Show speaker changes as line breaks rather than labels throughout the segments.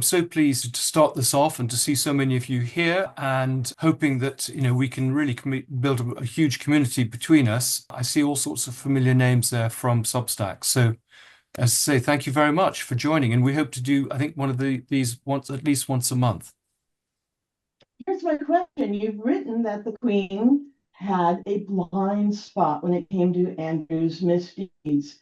so pleased to start this off and to see so many of you here and hoping that, we can really build a huge community between us. I see all sorts of familiar names there from Substack. So as I say, thank you very much for joining. And we hope to do, I think, one of these at least once a month.
Here's my question. You've written that the Queen had a blind spot when it came to Andrew's misdeeds,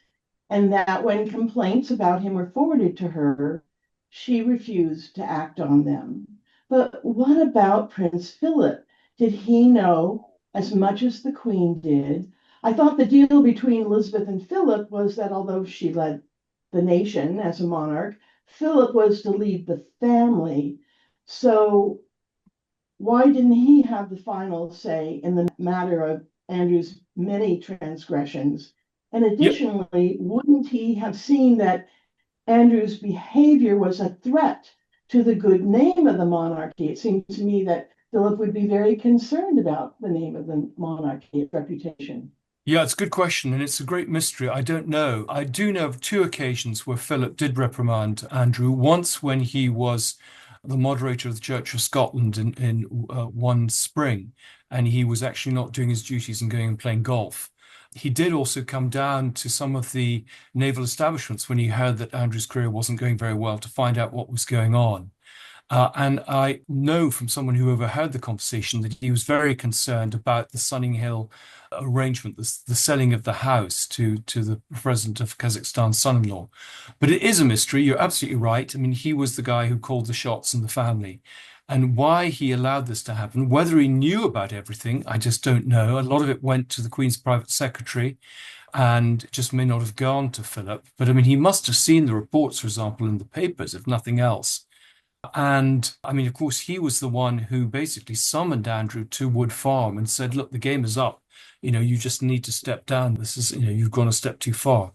and that when complaints about him were forwarded to her, she refused to act on them. But what about Prince Philip? Did he know as much as the Queen did? I thought the deal between Elizabeth and Philip was that although she led the nation as a monarch, Philip was to lead the family. So why didn't he have the final say in the matter of Andrew's many transgressions? And
Yeah,
additionally, wouldn't he have seen that Andrew's behavior was a threat to the good name of the monarchy? It seems to me that Philip would be very concerned about the name of the monarchy, its reputation.
yeah, it's a good question, and it's a great mystery. I don't know. I do know of two occasions where Philip did reprimand Andrew. Once when he was the moderator of the Church of Scotland in one spring, and he was actually not doing his duties and going and playing golf. He did also come down to some of the naval establishments when he heard that Andrew's career wasn't going very well to find out what was going on. And I know from someone who overheard the conversation that he was very concerned about the Sunninghill arrangement, the selling of the house to the president of Kazakhstan's son-in-law. But it is a mystery. You're absolutely right. I mean, he was the guy who called the shots in the family. And why he allowed this to happen, whether he knew about everything, I just don't know. A lot of it went to the Queen's private secretary and it just may not have gone to Philip. But I mean, he must have seen the reports, for example, in the papers, if nothing else. And I mean, of course, he was the one who basically summoned Andrew to Wood Farm and said, look, the game is up. You just need to step down. This is, you've gone a step too far.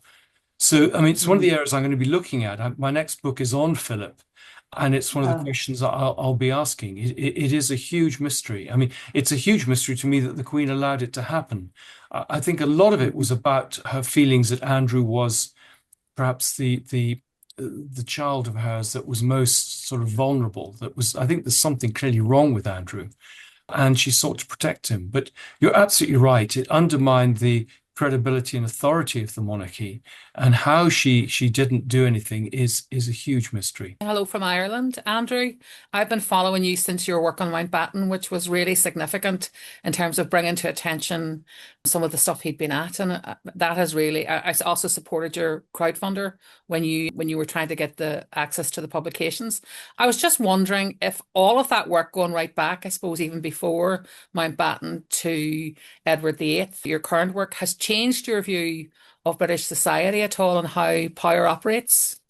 So, I mean, it's one of the areas I'm going to be looking at. My next book is on Philip, and it's one of the
Uh,
questions that I'll be asking. It is a huge mystery. I mean, it's a huge mystery to me that the Queen allowed it to happen. I think a lot of it was about her feelings that Andrew was perhaps the child of hers that was most sort of vulnerable. That was, I think there's something clearly wrong with Andrew, and she sought to protect him. But you're absolutely right. It undermined the credibility and authority of the monarchy, and how she didn't do anything is a huge mystery.
Hello from Ireland, Andrew. I've been following you since your work on Mountbatten, which was really significant in terms of bringing to attention some of the stuff he'd been at, and that has really. I also supported your crowdfunder when you were trying to get the access to the publications. I was just wondering if all of that work going right back, I suppose even before Mountbatten to Edward VIII, your current work has changed your view of British society at all and how power operates.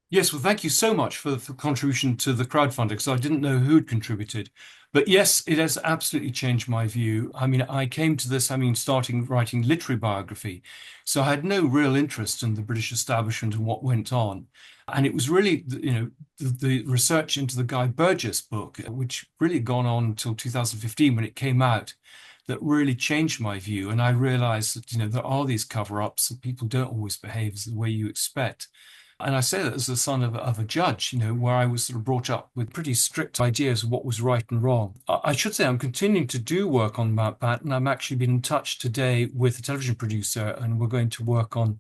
Yes, well, thank you so much for the contribution to the crowdfunding, because I didn't know who'd contributed. But yes, it has absolutely changed my view. I mean, I came to this, starting writing literary biography. So I had no real interest in the British establishment and what went on. And it was really, the research into the Guy Burgess book, which really had gone on until 2015 when it came out, that really changed my view. And I realized that, there are these cover-ups and people don't always behave the way you expect. And I say that as the son of a judge, where I was sort of brought up with pretty strict ideas of what was right and wrong. I should say I'm continuing to do work on Mountbatten. I'm actually been in touch today with a television producer, and we're going to work on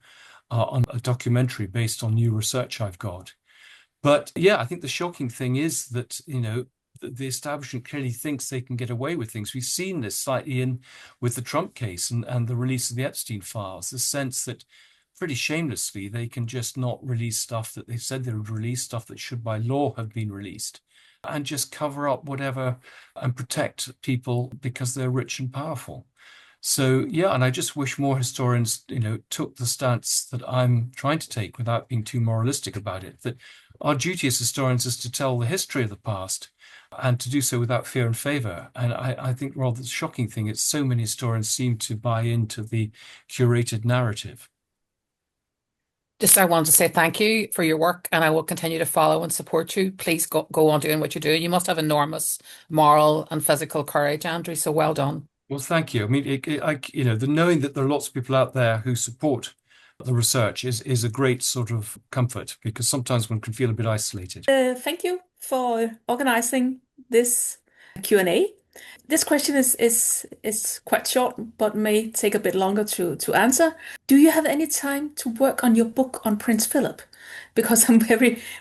a documentary based on new research I've got. But yeah, I think the shocking thing is that, the establishment clearly thinks they can get away with things. We've seen this slightly in with the Trump case and the release of the Epstein files, the sense that pretty shamelessly they can just not release stuff that they said they would release, stuff that should by law have been released, and just cover up whatever and protect people because they're rich and powerful. So yeah, and I just wish more historians, took the stance that I'm trying to take without being too moralistic about it, that our duty as historians is to tell the history of the past and to do so without fear and favor. And I think rather the shocking thing is so many historians seem to buy into the curated narrative.
Just I wanted to say thank you for your work, and I will continue to follow and support you. Please go on doing what you're doing. You must have enormous moral and physical courage, Andrew. So well done.
Well, thank you. I mean, the knowing that there are lots of people out there who support the research is a great sort of comfort, because sometimes one can feel a bit isolated.
Thank you for organizing this Q&A. This question is quite short, but may take a bit longer to answer. Do you have any time to work on your book on Prince Philip? Because I'm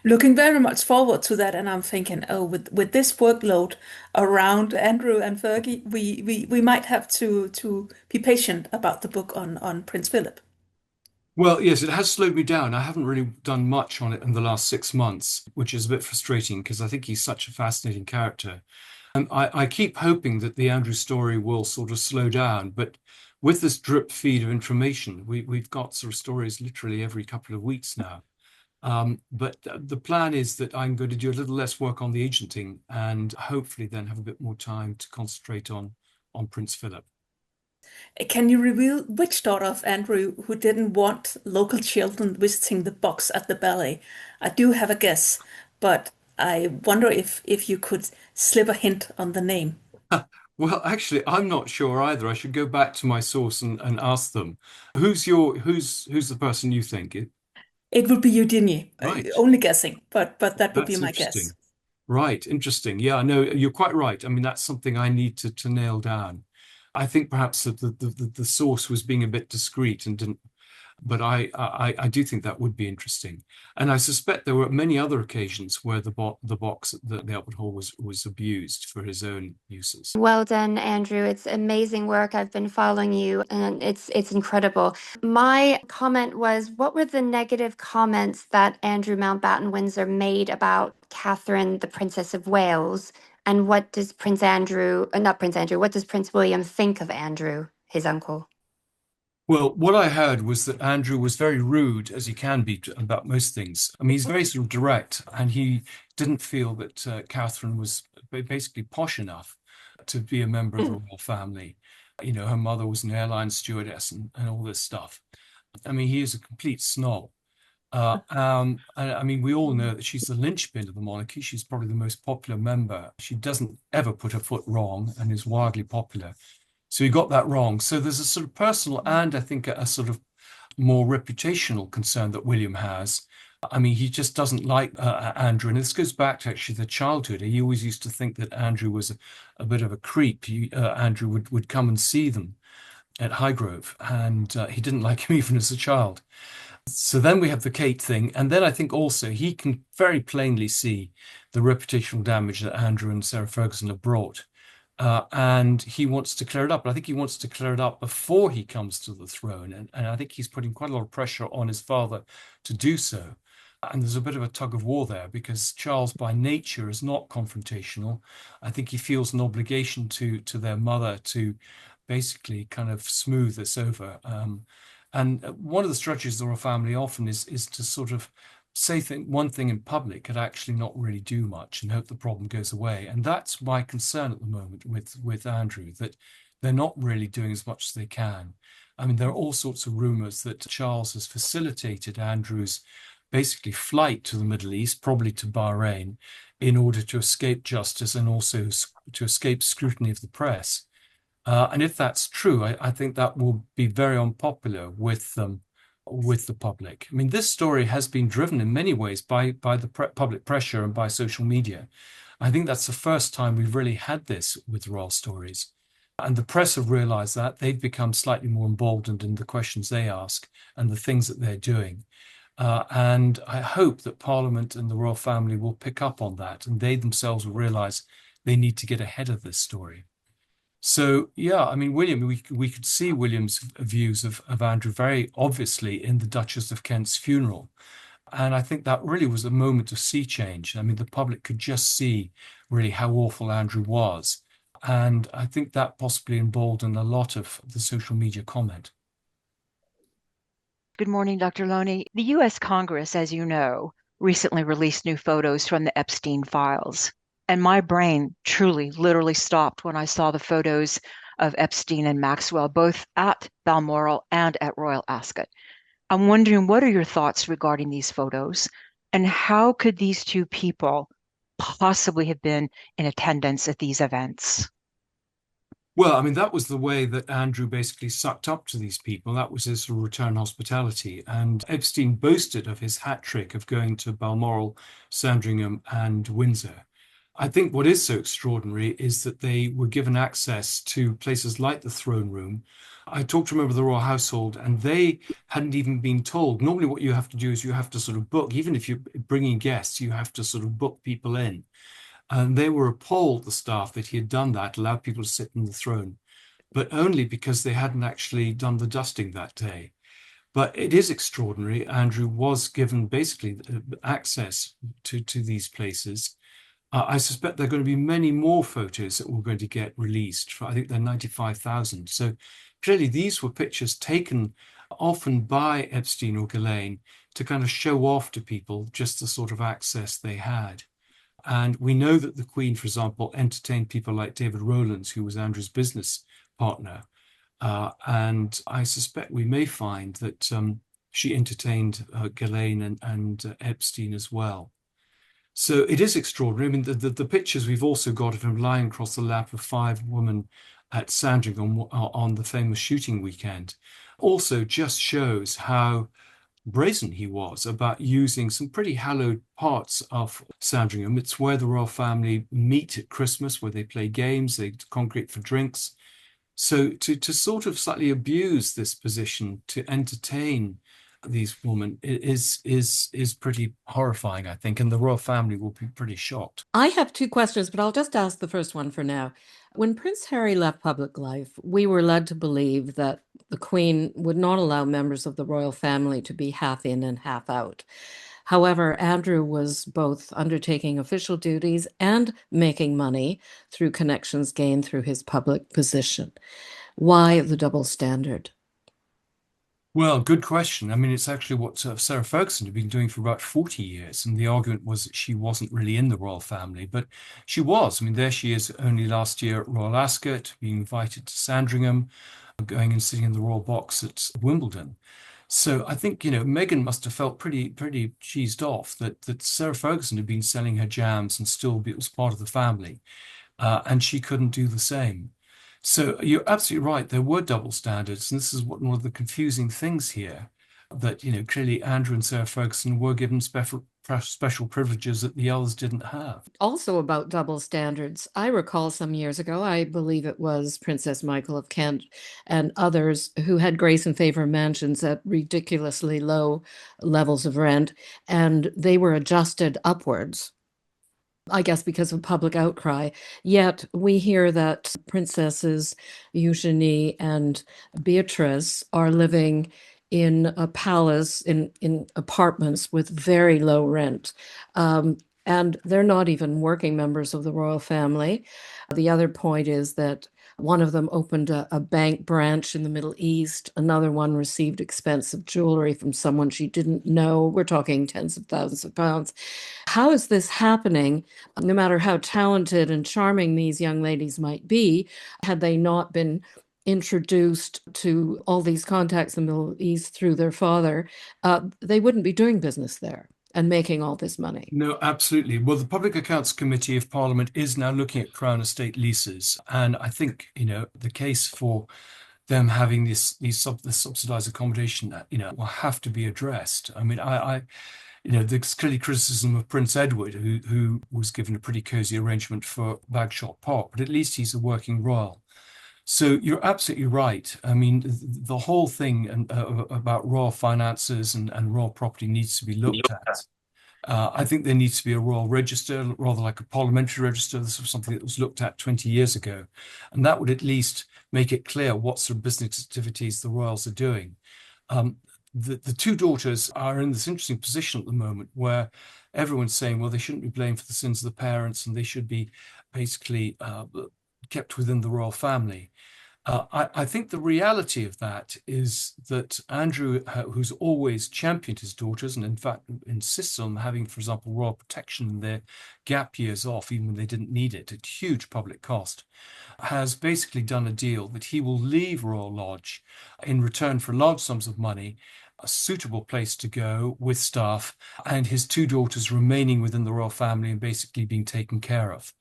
looking very much forward to that, and I'm thinking, oh, with this workload around Andrew and Fergie, we might have to be patient about the book on Prince Philip.
Well, yes, it has slowed me down. I haven't really done much on it in the last 6 months, which is a bit frustrating because I think he's such a fascinating character. And I keep hoping that the Andrew story will sort of slow down, but with this drip feed of information, we've got sort of stories literally every couple of weeks now. But the plan is that I'm going to do a little less work on the agenting and hopefully then have a bit more time to concentrate on Prince Philip.
Can you reveal which daughter of Andrew who didn't want local children visiting the box at the ballet? I do have a guess, but I wonder if you could slip a hint on the name.
Well, actually, I'm not sure either. I should go back to my source and ask them. Who's the person you think?
It would be Eugenie.
Right.
Only guessing, but that would be
That's
my guess.
interesting. Right, interesting. Yeah, no, you're quite right. I mean, that's something I need to nail down. I think perhaps that the source was being a bit discreet and didn't, but I do think that would be interesting. And I suspect there were many other occasions where the box at the Albert Hall was abused for his own uses.
Well done, Andrew. It's amazing work. I've been following you, and it's incredible. My comment was, what were the negative comments that Andrew Mountbatten Windsor made about Catherine, the Princess of Wales? And what does what does Prince William think of Andrew, his uncle?
Well, what I heard was that Andrew was very rude, as he can be, about most things. I mean, he's very sort of direct, and he didn't feel that Catherine was basically posh enough to be a member of the royal family. You know, her mother was an airline stewardess and all this stuff. I mean, he is a complete snob. I mean, we all know that she's the linchpin of the monarchy. She's probably the most popular member. She doesn't ever put her foot wrong and is wildly popular. So he got that wrong. So there's a sort of personal and I think a sort of more reputational concern that William has. I mean, he just doesn't like Andrew. And this goes back to actually the childhood. He always used to think that Andrew was a bit of a creep. Andrew would come and see them at Highgrove, and he didn't like him even as a child. So then we have the Kate thing. And then I think also he can very plainly see the reputational damage that Andrew and Sarah Ferguson have brought. And he wants to clear it up. But I think he wants to clear it up before he comes to the throne. And I think he's putting quite a lot of pressure on his father to do so. And there's a bit of a tug of war there because Charles by nature is not confrontational. I think he feels an obligation to their mother to basically kind of smooth this over. And one of the strategies of the royal family often is to sort of say one thing in public and actually not really do much and hope the problem goes away. And that's my concern at the moment with Andrew, that they're not really doing as much as they can. I mean, there are all sorts of rumors that Charles has facilitated Andrew's basically flight to the Middle East, probably to Bahrain, in order to escape justice and also to escape scrutiny of the press. And if that's true, I think that will be very unpopular with the public. I mean, this story has been driven in many ways by the public pressure and by social media. I think that's the first time we've really had this with royal stories. And the press have realized that they've become slightly more emboldened in the questions they ask and the things that they're doing. And I hope that Parliament and the royal family will pick up on that, and they themselves will realize they need to get ahead of this story. So, yeah, I mean, William, we could see William's views of Andrew very obviously in the Duchess of Kent's funeral. And I think that really was a moment of sea change. I mean, the public could just see really how awful Andrew was. And I think that possibly emboldened a lot of the social media comment.
Good morning, Dr. Lownie. The U.S. Congress, as you know, recently released new photos from the Epstein files. And my brain truly, literally stopped when I saw the photos of Epstein and Maxwell, both at Balmoral and at Royal Ascot. I'm wondering, what are your thoughts regarding these photos? And how could these two people possibly have been in attendance at these events?
Well, I mean, that was the way that Andrew basically sucked up to these people. That was his sort of return hospitality. And Epstein boasted of his hat trick of going to Balmoral, Sandringham, and Windsor. I think what is so extraordinary is that they were given access to places like the throne room. I talked to a member of the royal household, and they hadn't even been told. Normally, what you have to do is you have to sort of book, even if you're bringing guests, you have to sort of book people in. And they were appalled, the staff, that he had done that, allowed people to sit in the throne, but only because they hadn't actually done the dusting that day. But it is extraordinary. Andrew was given basically access to these places. I suspect there are going to be many more photos that we're going to get released. I think they're 95,000. So clearly these were pictures taken often by Epstein or Ghislaine to kind of show off to people just the sort of access they had. And we know that the Queen, for example, entertained people like David Rowlands, who was Andrew's business partner. And I suspect we may find that she entertained Ghislaine and Epstein as well. So it is extraordinary. I mean, the pictures we've also got of him lying across the lap of five women at Sandringham on the famous shooting weekend also just shows how brazen he was about using some pretty hallowed parts of Sandringham. It's where the royal family meet at Christmas, where they play games, they congregate for drinks. So to sort of slightly abuse this position to entertain these women is pretty horrifying, I think, and the royal family will be pretty shocked.
I have two questions, but I'll just ask the first one for now. When Prince Harry left public life, we were led to believe that the Queen would not allow members of the royal family to be half in and half out. However, Andrew was both undertaking official duties and making money through connections gained through his public position. Why the double standard?
Well, good question. I mean, it's actually what Sarah Ferguson had been doing for about 40 years. And the argument was that she wasn't really in the royal family, but she was. I mean, there she is only last year at Royal Ascot, being invited to Sandringham, going and sitting in the royal box at Wimbledon. So I think, Meghan must have felt pretty cheesed off that Sarah Ferguson had been selling her jams and still was part of the family, and she couldn't do the same. So you're absolutely right. There were double standards, and this is one of the confusing things here. That clearly Andrew and Sarah Ferguson were given special privileges that the others didn't have.
Also about double standards, I recall some years ago, I believe it was Princess Michael of Kent and others who had grace and favor mansions at ridiculously low levels of rent, and they were adjusted upwards, I guess because of public outcry. Yet we hear that Princesses Eugenie and Beatrice are living in a palace in apartments with very low rent. And they're not even working members of the royal family. The other point is that one of them opened a bank branch in the Middle East. Another one received expensive jewelry from someone she didn't know. We're talking tens of thousands of pounds. How is this happening? No matter how talented and charming these young ladies might be, had they not been introduced to all these contacts in the Middle East through their father, they wouldn't be doing business there and making all this money.
No, absolutely. Well, the Public Accounts Committee of Parliament is now looking at Crown Estate leases. And I think, the case for them having this subsidized accommodation, will have to be addressed. I mean, there's clearly criticism of Prince Edward, who was given a pretty cozy arrangement for Bagshot Park, but at least he's a working royal. So you're absolutely right. I mean, the whole thing about royal finances and royal property needs to be looked at. I think there needs to be a royal register, rather like a parliamentary register. This was something that was looked at 20 years ago. And that would at least make it clear what sort of business activities the royals are doing. The two daughters are in this interesting position at the moment where everyone's saying, well, they shouldn't be blamed for the sins of the parents and they should be basically kept within the royal family. I think the reality of that is that Andrew, who's always championed his daughters and in fact insists on having, for example, royal protection in their gap years off, even when they didn't need it at huge public cost, has basically done a deal that he will leave Royal Lodge in return for large sums of money a suitable place to go with staff, and his two daughters remaining within the royal family and basically being taken care of.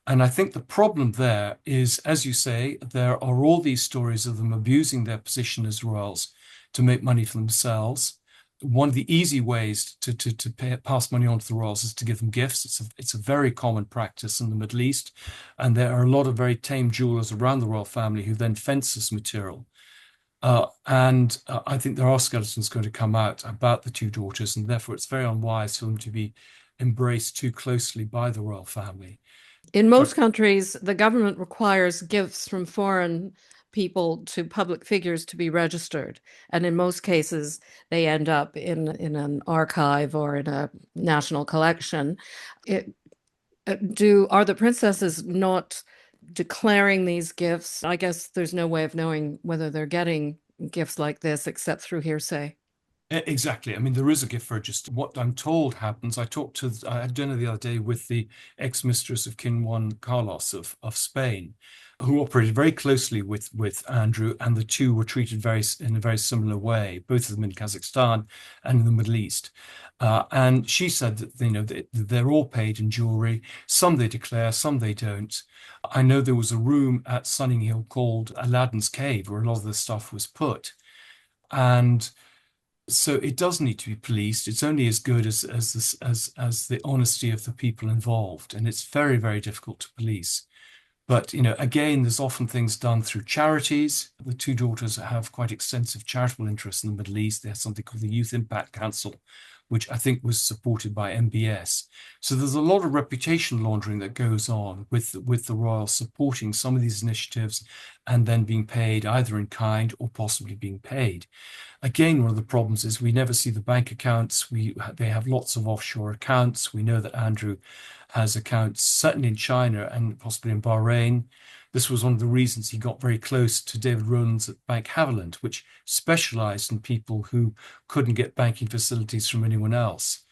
And I think the problem there is, as you say, there are all these stories of them abusing their position as royals to make money for themselves. One of the easy ways to pass money on to the royals is to give them gifts. It's a very common practice in the Middle East. And there are a lot of very tame jewelers around the royal family who then fence this material. I think there are skeletons going to come out about the two daughters, and therefore it's very unwise for them to be embraced too closely by the royal family.
In most countries, the government requires gifts from foreign people to public figures to be registered. And in most cases, they end up in an archive or in a national collection. Are the princesses not declaring these gifts? I guess there's no way of knowing whether they're getting gifts like this except through hearsay.
Exactly. I mean, there is a gift register. What I'm told happens, I had dinner the other day with the ex-mistress of King Juan Carlos of Spain, who operated very closely with Andrew, and the two were treated in a very similar way, both of them in Kazakhstan and in the Middle East. And she said that they're all paid in jewelry. Some they declare, some they don't. I know there was a room at Sunninghill called Aladdin's Cave where a lot of this stuff was put, and so it does need to be policed. It's only as good as the honesty of the people involved, and it's very, very difficult to police. But again, there's often things done through charities. The two daughters have quite extensive charitable interests in the Middle East. They have something called the Youth Impact Council, which I think was supported by MBS. So there's a lot of reputation laundering that goes on with the royals supporting some of these initiatives and then being paid either in kind or possibly being paid. Again, one of the problems is we never see the bank accounts. They have lots of offshore accounts. We know that Andrew has accounts certainly in China and possibly in Bahrain. This was one of the reasons he got very close to David Rowlands at Bank Haviland, which specialized in people who couldn't get banking facilities from anyone else.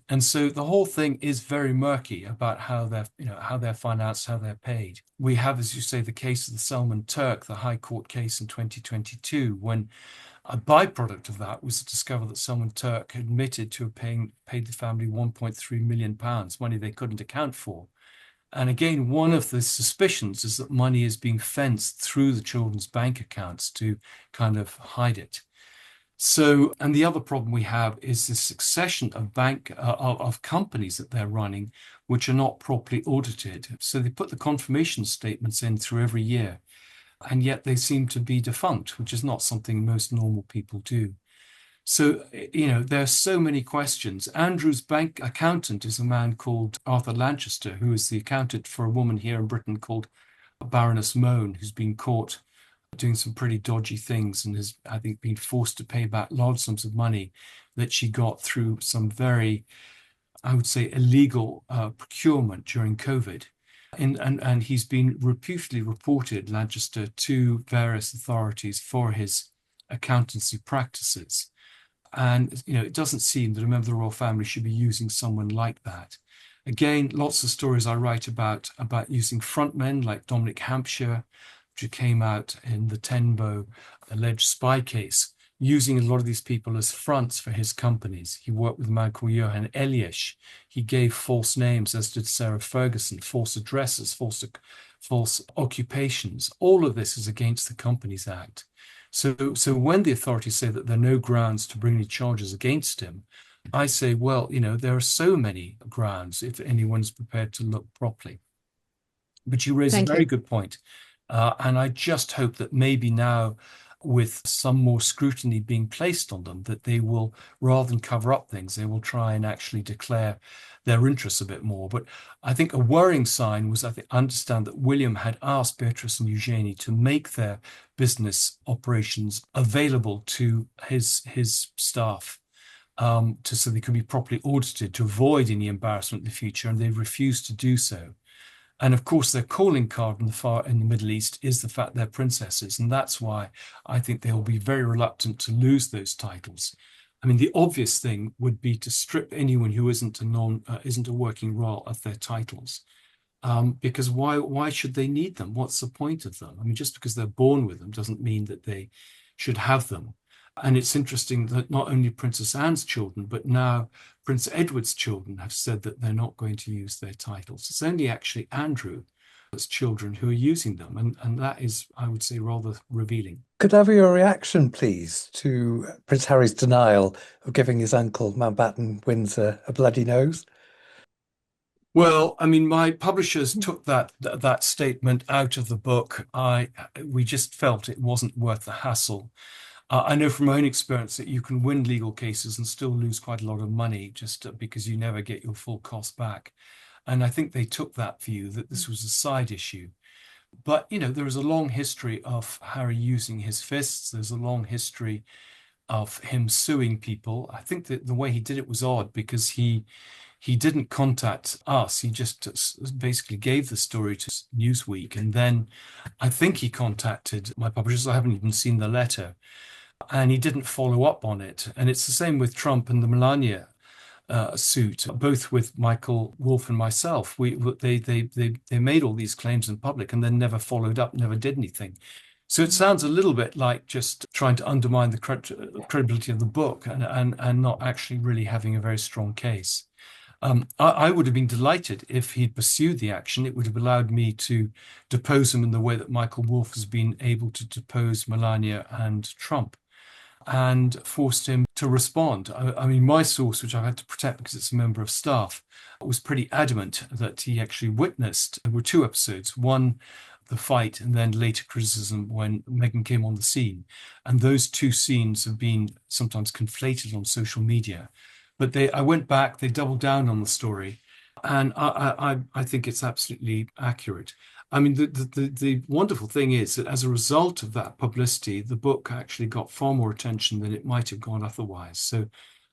And so the whole thing is very murky about how they're financed, how they're paid. We have, as you say, the case of the Salman Turk, the High Court case in 2022, when a byproduct of that was to discover that Salman Turk admitted to have paid the family £1.3 million, money they couldn't account for. And again, one of the suspicions is that money is being fenced through the children's bank accounts to kind of hide it. So, and the other problem we have is the succession of companies that they're running, which are not properly audited. So they put the confirmation statements in through every year, and yet they seem to be defunct, which is not something most normal people do. So, there are so many questions. Andrew's bank accountant is a man called Arthur Lanchester, who is the accountant for a woman here in Britain called Baroness Mohn, who's been caught doing some pretty dodgy things and has, I think, been forced to pay back large sums of money that she got through some very, I would say, illegal procurement during COVID. And he's been reputedly reported, Lanchester, to various authorities for his accountancy practices. And, it doesn't seem that a member of the royal family should be using someone like that. Again, lots of stories I write about using frontmen like Dominic Hampshire, which came out in the Tenbo alleged spy case, using a lot of these people as fronts for his companies. He worked with a man called Johan Eliash. He gave false names, as did Sarah Ferguson, false addresses, false occupations. All of this is against the Companies Act. So when the authorities say that there are no grounds to bring any charges against him, I say, well, there are so many grounds if anyone's prepared to look properly. But you raise a very good point. And I just hope that maybe now, with some more scrutiny being placed on them, that they will, rather than cover up things, they will try and actually declare their interests a bit more. But I think a worrying sign was, I understand that William had asked Beatrice and Eugenie to make their business operations available to his staff, so they could be properly audited to avoid any embarrassment in the future, and they refused to do so. And of course, their calling card in the Middle East is the fact they're princesses, and that's why I think they'll be very reluctant to lose those titles. I mean, the obvious thing would be to strip anyone who isn't a working royal of their titles, because why should they need them? What's the point of them? I mean, just because they're born with them doesn't mean that they should have them. And it's interesting that not only Princess Anne's children, but now Prince Edward's children have said that they're not going to use their titles. It's only actually Andrew's children who are using them. And that is, I would say, rather revealing.
Could I have your reaction, please, to Prince Harry's denial of giving his uncle Mountbatten Windsor a bloody nose?
Well, I mean, my publishers took that statement out of the book. We just felt it wasn't worth the hassle. I know from my own experience that you can win legal cases and still lose quite a lot of money just because you never get your full cost back. And I think they took that view that this was a side issue. But, there is a long history of Harry using his fists. There's a long history of him suing people. I think that the way he did it was odd because he didn't contact us. He just basically gave the story to Newsweek. And then I think he contacted my publishers. I haven't even seen the letter. And he didn't follow up on it. And it's the same with Trump and the Melania suit, both with Michael Wolff and myself. They made all these claims in public and then never followed up, never did anything. So it sounds a little bit like just trying to undermine the credibility of the book and not actually really having a very strong case. I would have been delighted if he'd pursued the action. It would have allowed me to depose him in the way that Michael Wolff has been able to depose Melania and Trump, and forced him to respond. I mean, my source, which I've had to protect because it's a member of staff, was pretty adamant that he actually witnessed. There were two episodes. One, the fight, and then later criticism when Meghan came on the scene. And those two scenes have been sometimes conflated on social media. But I went back, they doubled down on the story, and I think it's absolutely accurate. I mean, the wonderful thing is that as a result of that publicity, the book actually got far more attention than it might have gone otherwise. So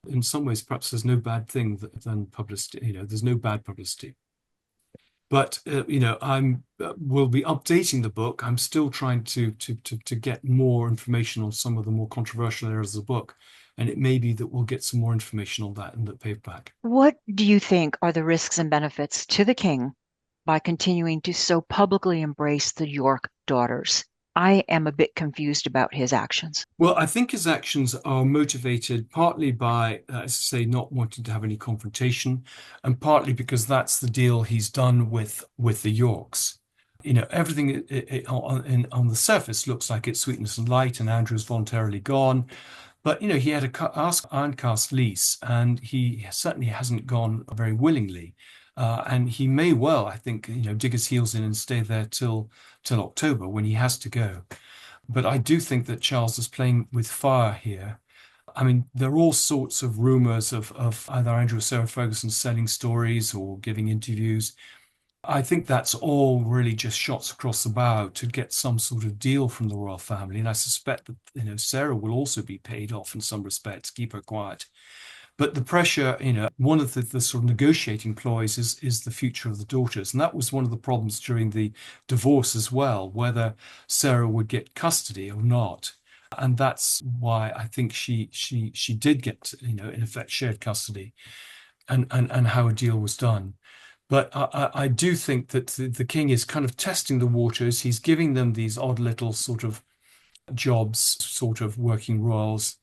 in some ways, perhaps there's no bad thing than publicity. There's no bad publicity. But we'll be updating the book. I'm still trying to get more information on some of the more controversial areas of the book. And it may be that we'll get some more information on that in the paperback.
What do you think are the risks and benefits to the king by continuing to so publicly embrace the York daughters? I am a bit confused about his actions.
Well, I think his actions are motivated partly by, as I say, not wanting to have any confrontation, and partly because that's the deal he's done with the Yorks. Everything on the surface looks like it's sweetness and light, and Andrew's voluntarily gone. But, he had a ironcast lease, and he certainly hasn't gone very willingly. And he may well, I think, dig his heels in and stay there till October when he has to go. But I do think that Charles is playing with fire here. I mean, there are all sorts of rumors of either Andrew or Sarah Ferguson selling stories or giving interviews. I think that's all really just shots across the bow to get some sort of deal from the royal family. And I suspect that, Sarah will also be paid off in some respects, keep her quiet. But the pressure, one of the sort of negotiating ploys is the future of the daughters. And that was one of the problems during the divorce as well, whether Sarah would get custody or not. And that's why I think she did get, in effect, shared custody and how a deal was done. But I do think that the king is kind of testing the waters. He's giving them these odd little sort of jobs, sort of working roles.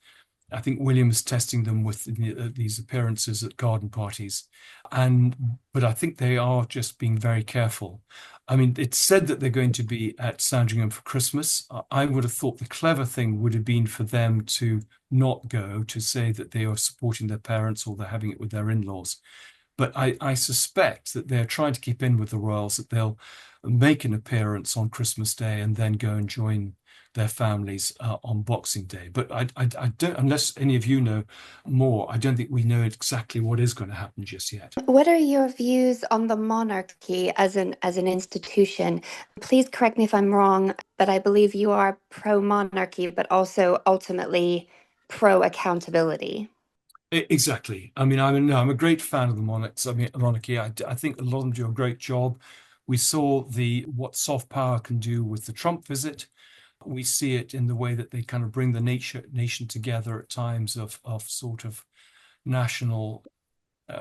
I think William's testing them with these appearances at garden parties. But I think they are just being very careful. I mean, it's said that they're going to be at Sandringham for Christmas. I would have thought the clever thing would have been for them to not go, to say that they are supporting their parents or they're having it with their in-laws. But I suspect that they're trying to keep in with the royals, that they'll make an appearance on Christmas Day and then go and join their families on Boxing Day. But I don't, unless any of you know more, I don't think we know exactly what is going to happen just yet.
What are your views on the monarchy as an institution? Please correct me if I'm wrong, but I believe you are pro-monarchy, but also ultimately pro-accountability.
Exactly. I mean, I'm a great fan of the monarchy. I think a lot of them do a great job. We saw what soft power can do with the Trump visit. We see it in the way that they kind of bring the nation together at times of sort of national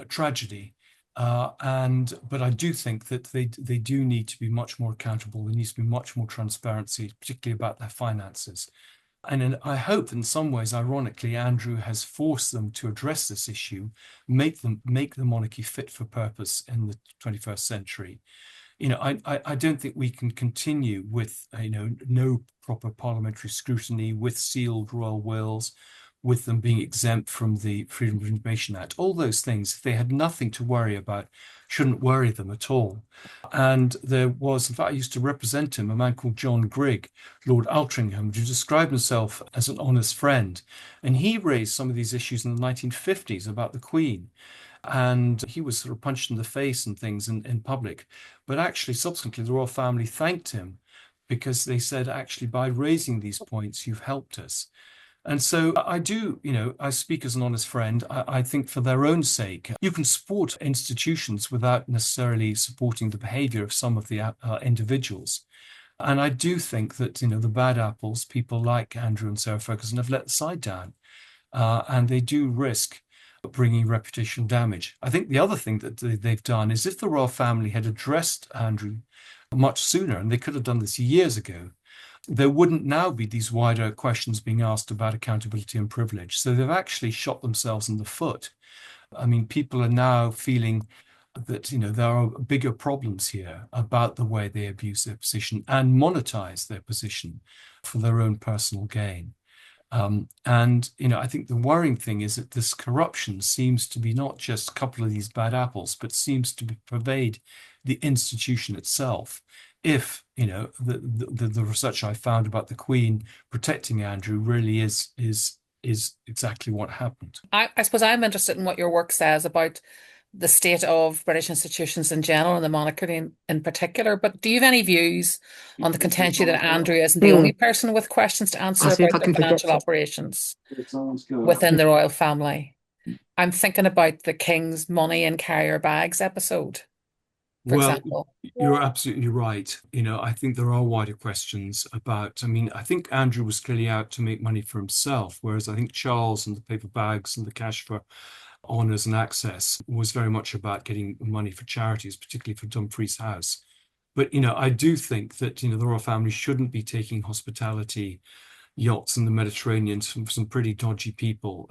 tragedy. But I do think that they do need to be much more accountable. There needs to be much more transparency, particularly about their finances. And I hope in some ways, ironically, Andrew has forced them to address this issue, make the monarchy fit for purpose in the 21st century. I don't think we can continue with, no proper parliamentary scrutiny, with sealed royal wills, with them being exempt from the Freedom of Information Act. All those things, if they had nothing to worry about, shouldn't worry them at all. And there was, in fact, I used to represent him, a man called John Grigg, Lord Altrincham, who described himself as an honest friend. And he raised some of these issues in the 1950s about the Queen. And he was sort of punched in the face and things in public. But actually, subsequently, the royal family thanked him because they said, actually, by raising these points, you've helped us. And so I do, I speak as an honest friend. I think for their own sake, you can support institutions without necessarily supporting the behavior of some of the individuals. And I do think that, the bad apples, people like Andrew and Sarah Ferguson, have let the side down. And they do risk bringing reputational damage. I think the other thing that they've done is if the royal family had addressed Andrew much sooner, and they could have done this years ago, there wouldn't now be these wider questions being asked about accountability and privilege. So they've actually shot themselves in the foot. I mean, people are now feeling that, there are bigger problems here about the way they abuse their position and monetize their position for their own personal gain. And I think the worrying thing is that this corruption seems to be not just a couple of these bad apples, but seems to pervade the institution itself. If the research I found about the Queen protecting Andrew really is exactly what happened.
I suppose I'm interested in what your work says about the state of British institutions in general and the monarchy in particular. But do you have any views on the contention that Andrew isn't the only person with questions to answer about the financial operations within the royal family? I'm thinking about the King's money in carrier bags episode, for example.
You're absolutely right. I think there are wider questions about, I think Andrew was clearly out to make money for himself, whereas I think Charles and the paper bags and the cash for honours and access was very much about getting money for charities, particularly for Dumfries House. But, I do think that, the royal family shouldn't be taking hospitality yachts in the Mediterranean from some pretty dodgy people.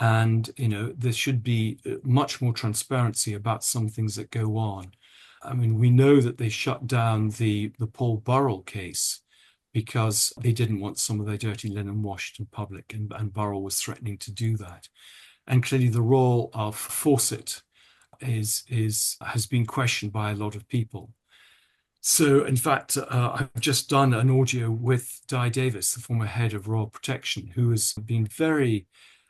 And, there should be much more transparency about some things that go on. We know that they shut down the Paul Burrell case because they didn't want some of their dirty linen washed in public, and Burrell was threatening to do that. And clearly the role of Fawcett has been questioned by a lot of people. So, in fact, I've just done an audio with Di Davis, the former head of Royal Protection, who has been very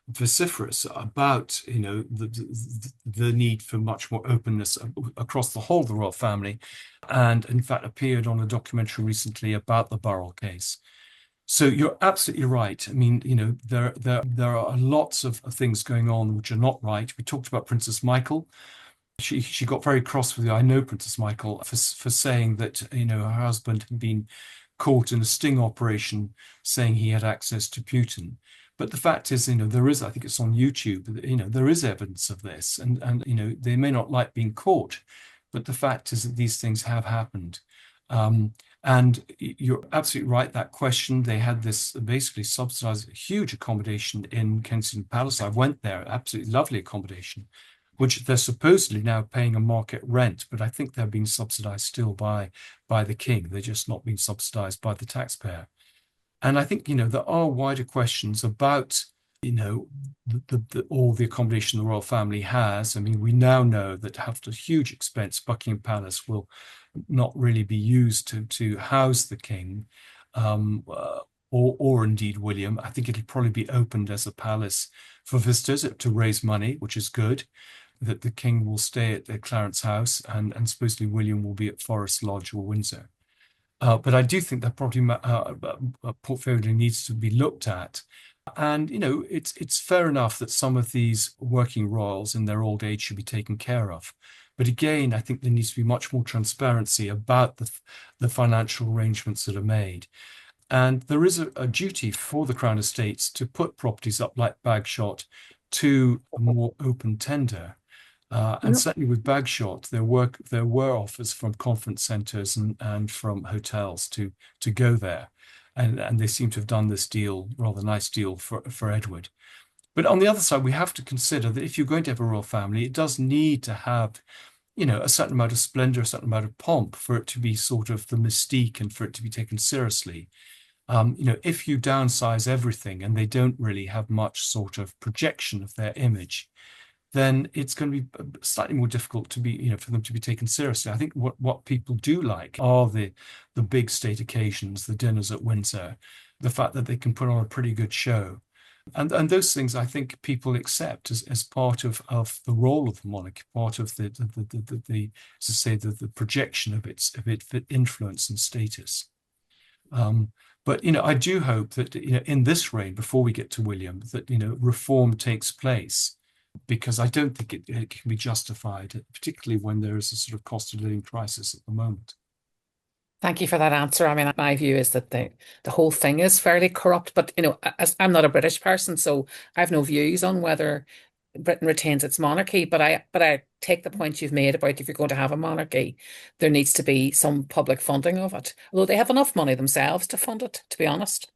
vociferous about, the need for much more openness across the whole of the royal family, and in fact appeared on a documentary recently about the Burrell case. So you're absolutely right. There are lots of things going on which are not right. We talked about Princess Michael. She got very cross with you. I know Princess Michael for saying that her husband had been caught in a sting operation, saying he had access to Putin. But the fact is, there is, I think it's on YouTube, there is evidence of this, and they may not like being caught, but the fact is that these things have happened. And you're absolutely right, that question, they had this basically subsidized huge accommodation in Kensington Palace. I went there, absolutely lovely accommodation, which they're supposedly now paying a market rent, but I think they're being subsidized still by the king. They're just not being subsidized by the taxpayer. And I think, there are wider questions about, all the accommodation the royal family has. We now know that after huge expense, Buckingham Palace will not really be used to house the king, or indeed William. I think it'll probably be opened as a palace for visitors to raise money, which is good. That the king will stay at the Clarence House, and supposedly William will be at Forest Lodge or Windsor. But I do think that property portfolio needs to be looked at. And, it's fair enough that some of these working royals in their old age should be taken care of. But again, I think there needs to be much more transparency about the financial arrangements that are made. And there is a duty for the Crown Estates to put properties up like Bagshot to a more open tender. And certainly with Bagshot, there were offers from conference centres and from hotels to go there. and they seem to have done this deal, rather nice deal for Edward. But on the other side, we have to consider that if you're going to have a royal family, it does need to have, a certain amount of splendor, a certain amount of pomp for it to be sort of the mystique and for it to be taken seriously. If you downsize everything and they don't really have much sort of projection of their image, then it's going to be slightly more difficult to be, for them to be taken seriously. I think what people do like are the big state occasions, the dinners at Windsor, the fact that they can put on a pretty good show. And those things I think people accept as part of the role of the monarchy, part of the as I say, the projection of its influence and status. But I do hope that in this reign, before we get to William, that reform takes place, because I don't think it can be justified, particularly when there is a sort of cost of living crisis at the moment.
Thank you for that answer. I mean, my view is that the whole thing is fairly corrupt, but as I'm not a British person, so I have no views on whether Britain retains its monarchy. But I take the point you've made about if you're going to have a monarchy, there needs to be some public funding of it. Although they have enough money themselves to fund it, to be honest.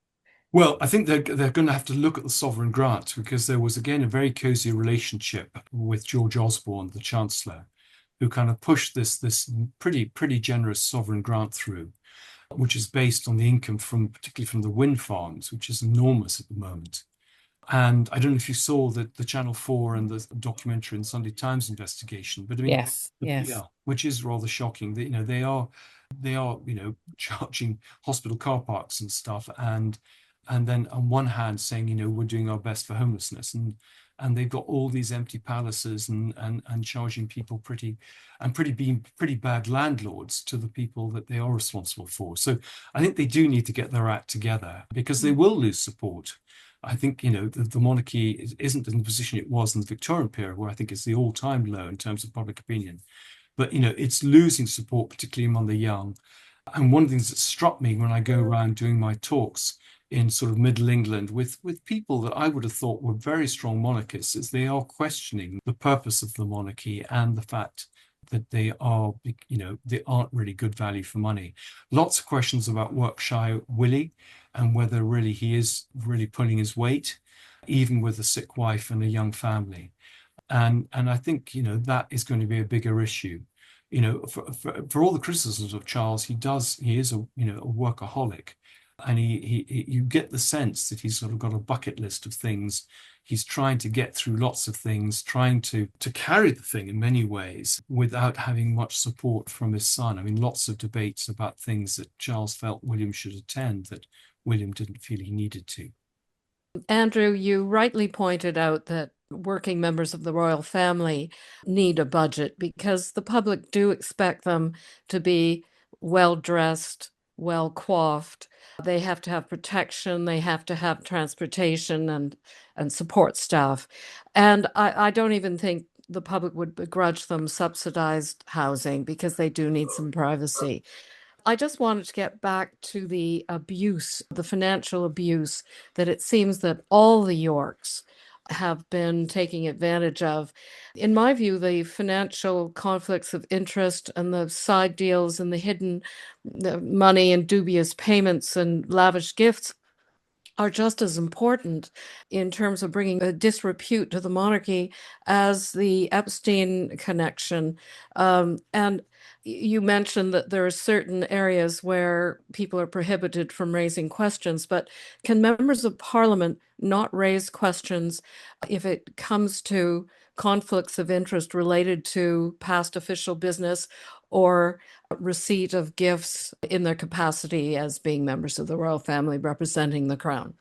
Well, I think they're going to have to look at the sovereign grant, because there was again a very cozy relationship with George Osborne, the Chancellor, who kind of pushed this pretty generous sovereign grant through, which is based on the income particularly from the wind farms, which is enormous at the moment. And I don't know if you saw the Channel 4 and the documentary and Sunday Times investigation, but I mean,
Yes.
yeah, which is rather shocking. That they are charging hospital car parks and stuff, and then on one hand saying we're doing our best for homelessness, and they've got all these empty palaces and charging people being pretty bad landlords to the people that they are responsible for. So I think they do need to get their act together, because they will lose support. I think the monarchy isn't in the position it was in the Victorian period, where I think it's the all-time low in terms of public opinion. But it's losing support, particularly among the young. And one of the things that struck me when I go around doing my talks in sort of Middle England with people that I would have thought were very strong monarchists, is they are questioning the purpose of the monarchy and the fact that they aren't really good value for money. Lots of questions about work-shy Willie and whether really he is really pulling his weight, even with a sick wife and a young family. And I think that is going to be a bigger issue. For all the criticisms of Charles, he is a workaholic. And you get the sense that he's sort of got a bucket list of things. He's trying to get through lots of things, trying to carry the thing in many ways without having much support from his son. I mean, lots of debates about things that Charles felt William should attend that William didn't feel he needed to.
Andrew, you rightly pointed out that working members of the royal family need a budget, because the public do expect them to be well-dressed, well-coiffed. They have to have protection, they have to have transportation and support staff. And I don't even think the public would begrudge them subsidized housing, because they do need some privacy. I just wanted to get back to the abuse, the financial abuse that it seems that all the Yorks have been taking advantage of. In my view, the financial conflicts of interest and the side deals and the hidden money and dubious payments and lavish gifts are just as important in terms of bringing a disrepute to the monarchy as the Epstein connection. And you mentioned that there are certain areas where people are prohibited from raising questions, but can members of parliament not raise questions if it comes to conflicts of interest related to past official business or receipt of gifts in their capacity as being members of the royal family representing the crown?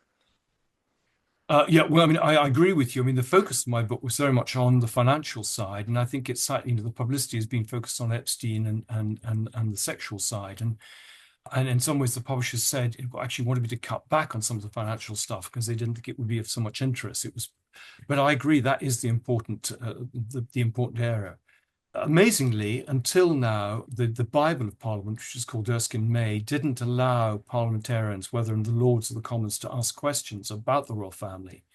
Yeah, well, I mean, I agree with you. I mean, the focus of my book was very much on the financial side, and I think it's slightly, the publicity has been focused on Epstein and the sexual side, and in some ways, the publishers said it actually wanted me to cut back on some of the financial stuff because they didn't think it would be of so much interest. But I agree that is the important area. Amazingly, until now, the Bible of Parliament, which is called Erskine May, didn't allow parliamentarians, whether in the Lords or the Commons, to ask questions about the royal family.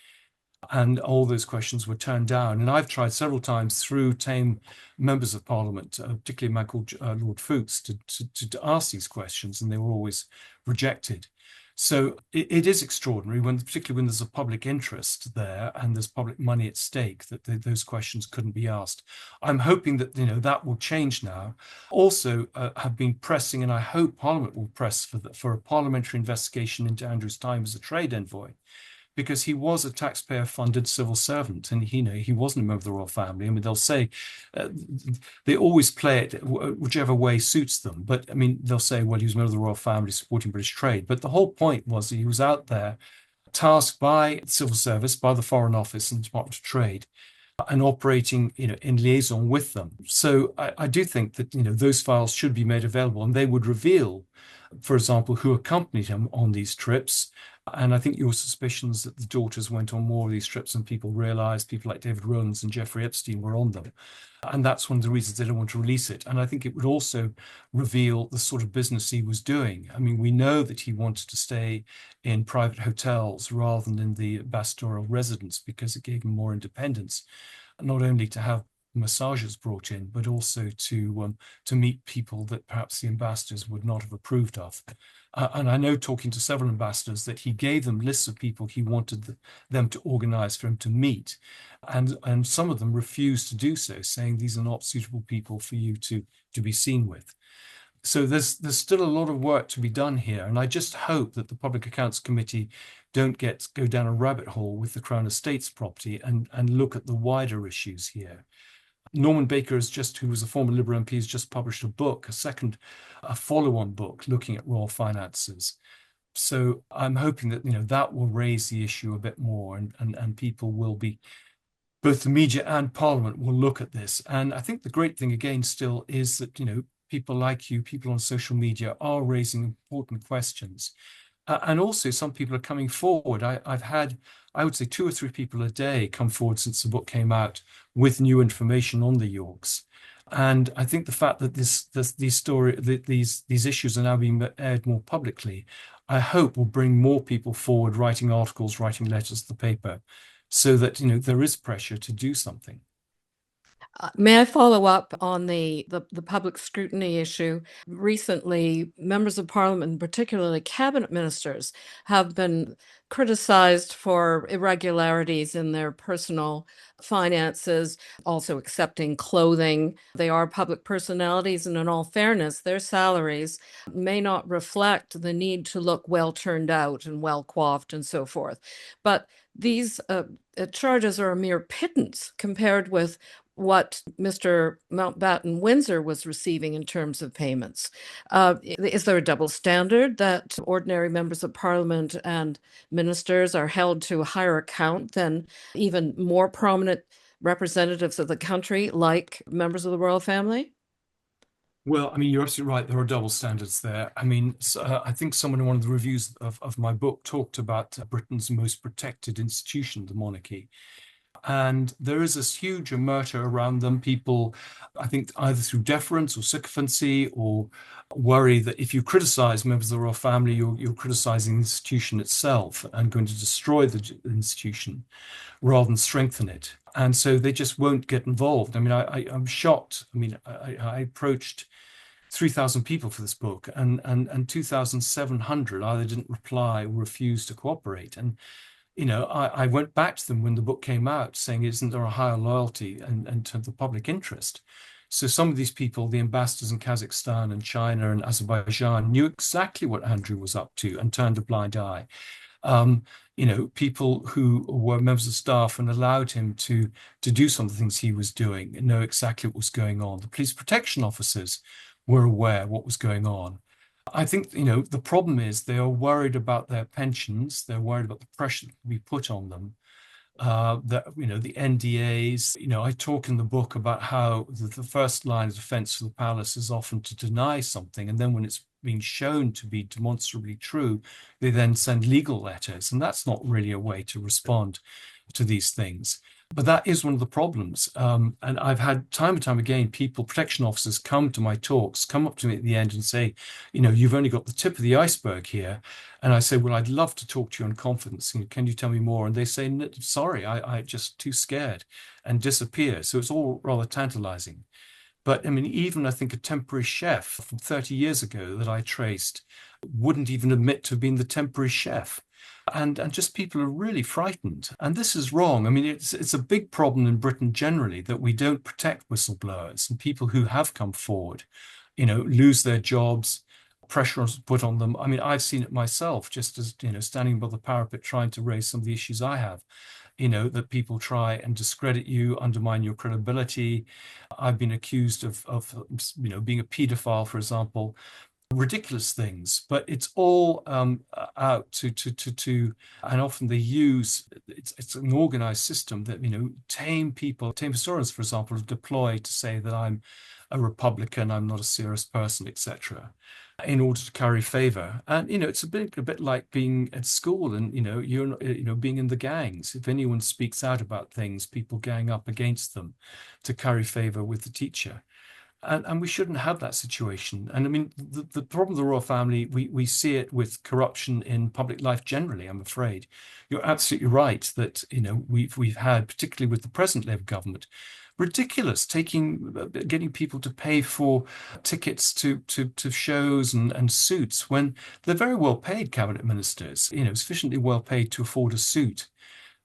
And all those questions were turned down. And I've tried several times through tame members of Parliament, particularly a man called Lord Fuchs, to ask these questions, and they were always rejected. So it is extraordinary when, particularly when there's a public interest there and there's public money at stake, that those questions couldn't be asked. I'm hoping that that will change now. Also, have been pressing, and I hope Parliament will press for a parliamentary investigation into Andrew's time as a trade envoy, because he was a taxpayer-funded civil servant, and he wasn't a member of the royal family. I mean, they'll say they always play it whichever way suits them. But I mean, they'll say, well, he was a member of the royal family supporting British trade. But the whole point was that he was out there, tasked by the civil service, by the Foreign Office and the Department of Trade, and operating, in liaison with them. So I do think that those files should be made available, and they would reveal, for example, who accompanied him on these trips. And I think your suspicions that the daughters went on more of these trips than people realized, people like David Rowlands and Jeffrey Epstein were on them. And that's one of the reasons they don't want to release it. And I think it would also reveal the sort of business he was doing. I mean, we know that he wanted to stay in private hotels rather than in the ambassadorial residence because it gave him more independence, not only to have massages brought in, but also to meet people that perhaps the ambassadors would not have approved of. And I know, talking to several ambassadors, that he gave them lists of people he wanted them to organize for him to meet. And some of them refused to do so, saying these are not suitable people for you to be seen with. So there's still a lot of work to be done here. And I just hope that the Public Accounts Committee don't go down a rabbit hole with the Crown Estate's property and look at the wider issues here. Norman Baker, who was a former Liberal MP, has just published a book, a follow-on book looking at royal finances. So I'm hoping that that will raise the issue a bit more, and people will be, both the media and Parliament will look at this. And I think the great thing again still is that people like you, people on social media, are raising important questions. And also some people are coming forward. I've had, I would say, 2 or 3 people a day come forward since the book came out with new information on the Yorks. And I think the fact that these issues are now being aired more publicly, I hope will bring more people forward writing articles, writing letters to the paper, so that there is pressure to do something.
May I follow up on the public scrutiny issue? Recently, members of Parliament, particularly cabinet ministers, have been criticized for irregularities in their personal finances, also accepting clothing. They are public personalities, and in all fairness, their salaries may not reflect the need to look well turned out and well coiffed and so forth. But these charges are a mere pittance compared with what Mr. Mountbatten Windsor was receiving in terms of payments. Is there a double standard that ordinary members of Parliament and ministers are held to a higher account than even more prominent representatives of the country, like members of the royal family?
Well, I mean, you're absolutely right. There are double standards there. I mean, I think someone in one of the reviews of my book talked about Britain's most protected institution, the monarchy. And there is this huge omerta around them. People, I think, either through deference or sycophancy, or worry that if you criticize members of the royal family, you're criticizing the institution itself and going to destroy the institution rather than strengthen it. And so they just won't get involved. I mean, I'm shocked. I mean, I approached 3,000 people for this book, and 2,700 either didn't reply or refused to cooperate. And I went back to them when the book came out saying, isn't there a higher loyalty and to the public interest? So some of these people, the ambassadors in Kazakhstan and China and Azerbaijan, knew exactly what Andrew was up to and turned a blind eye. People who were members of staff and allowed him to do some of the things he was doing and know exactly what was going on. The police protection officers were aware what was going on. I think, the problem is they are worried about their pensions. They're worried about the pressure that will be put on them. The NDAs. I talk in the book about how the first line of defense for the palace is often to deny something. And then when it's being shown to be demonstrably true, they then send legal letters. And that's not really a way to respond to these things. But that is one of the problems. And I've had time and time again, protection officers come to my talks, come up to me at the end and say, you've only got the tip of the iceberg here. And I say, well, I'd love to talk to you in confidence. Can you tell me more? And they say, sorry, I just too scared, and disappear. So it's all rather tantalizing. But I mean, even I think a temporary chef from 30 years ago that I traced wouldn't even admit to have been the temporary chef. And just people are really frightened. And this is wrong. I mean, it's a big problem in Britain generally that we don't protect whistleblowers and people who have come forward, lose their jobs, pressure is put on them. I mean, I've seen it myself, just as, standing by the parapet trying to raise some of the issues I have, that people try and discredit you, undermine your credibility. I've been accused of being a paedophile, for example, ridiculous things, but it's all out and often they use it's an organized system that tame historians, for example, deploy to say that I'm a Republican, I'm not a serious person, etc., in order to carry favor. And it's a bit like being at school and you're being in the gangs. If anyone speaks out about things, people gang up against them to carry favor with the teacher. And we shouldn't have that situation. And I mean, the problem of the royal family, we see it with corruption in public life generally, I'm afraid. You're absolutely right that, we've had, particularly with the present Labour government, ridiculous getting people to pay for tickets to shows and suits when they're very well paid cabinet ministers, sufficiently well paid to afford a suit.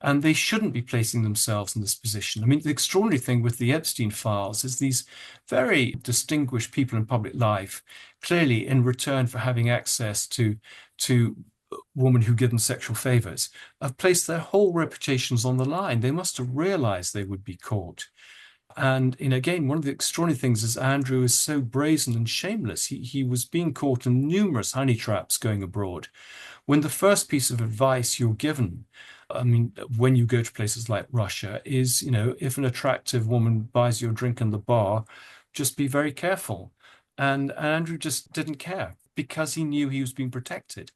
And they shouldn't be placing themselves in this position. I mean, the extraordinary thing with the Epstein files is these very distinguished people in public life, clearly in return for having access to women who give them sexual favors, have placed their whole reputations on the line. They must have realized they would be caught. And again, one of the extraordinary things is Andrew is so brazen and shameless. He was being caught in numerous honey traps going abroad. When the first piece of advice you're given, I mean, when you go to places like Russia, is, if an attractive woman buys you a drink in the bar, just be very careful. And Andrew just didn't care because he knew he was being protected.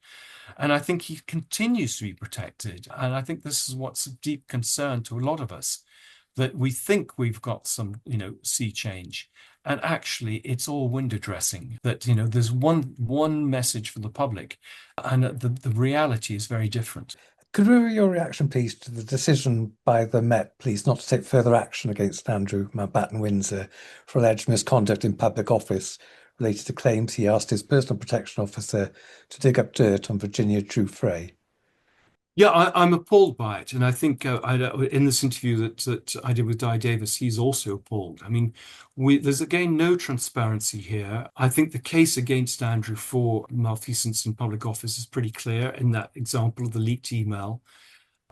And I think he continues to be protected. And I think this is what's a deep concern to a lot of us, that we think we've got some, sea change. And actually, it's all window dressing, that, there's one message for the public, and the reality is very different.
Could we have your reaction, please, to the decision by the Met, please, not to take further action against Andrew Mountbatten Windsor for alleged misconduct in public office related to claims he asked his personal protection officer to dig up dirt on Virginia Giuffre?
Yeah, I'm appalled by it. And I think in this interview that I did with Di Davis, he's also appalled. I mean, there's again no transparency here. I think the case against Andrew for malfeasance in public office is pretty clear in that example of the leaked email.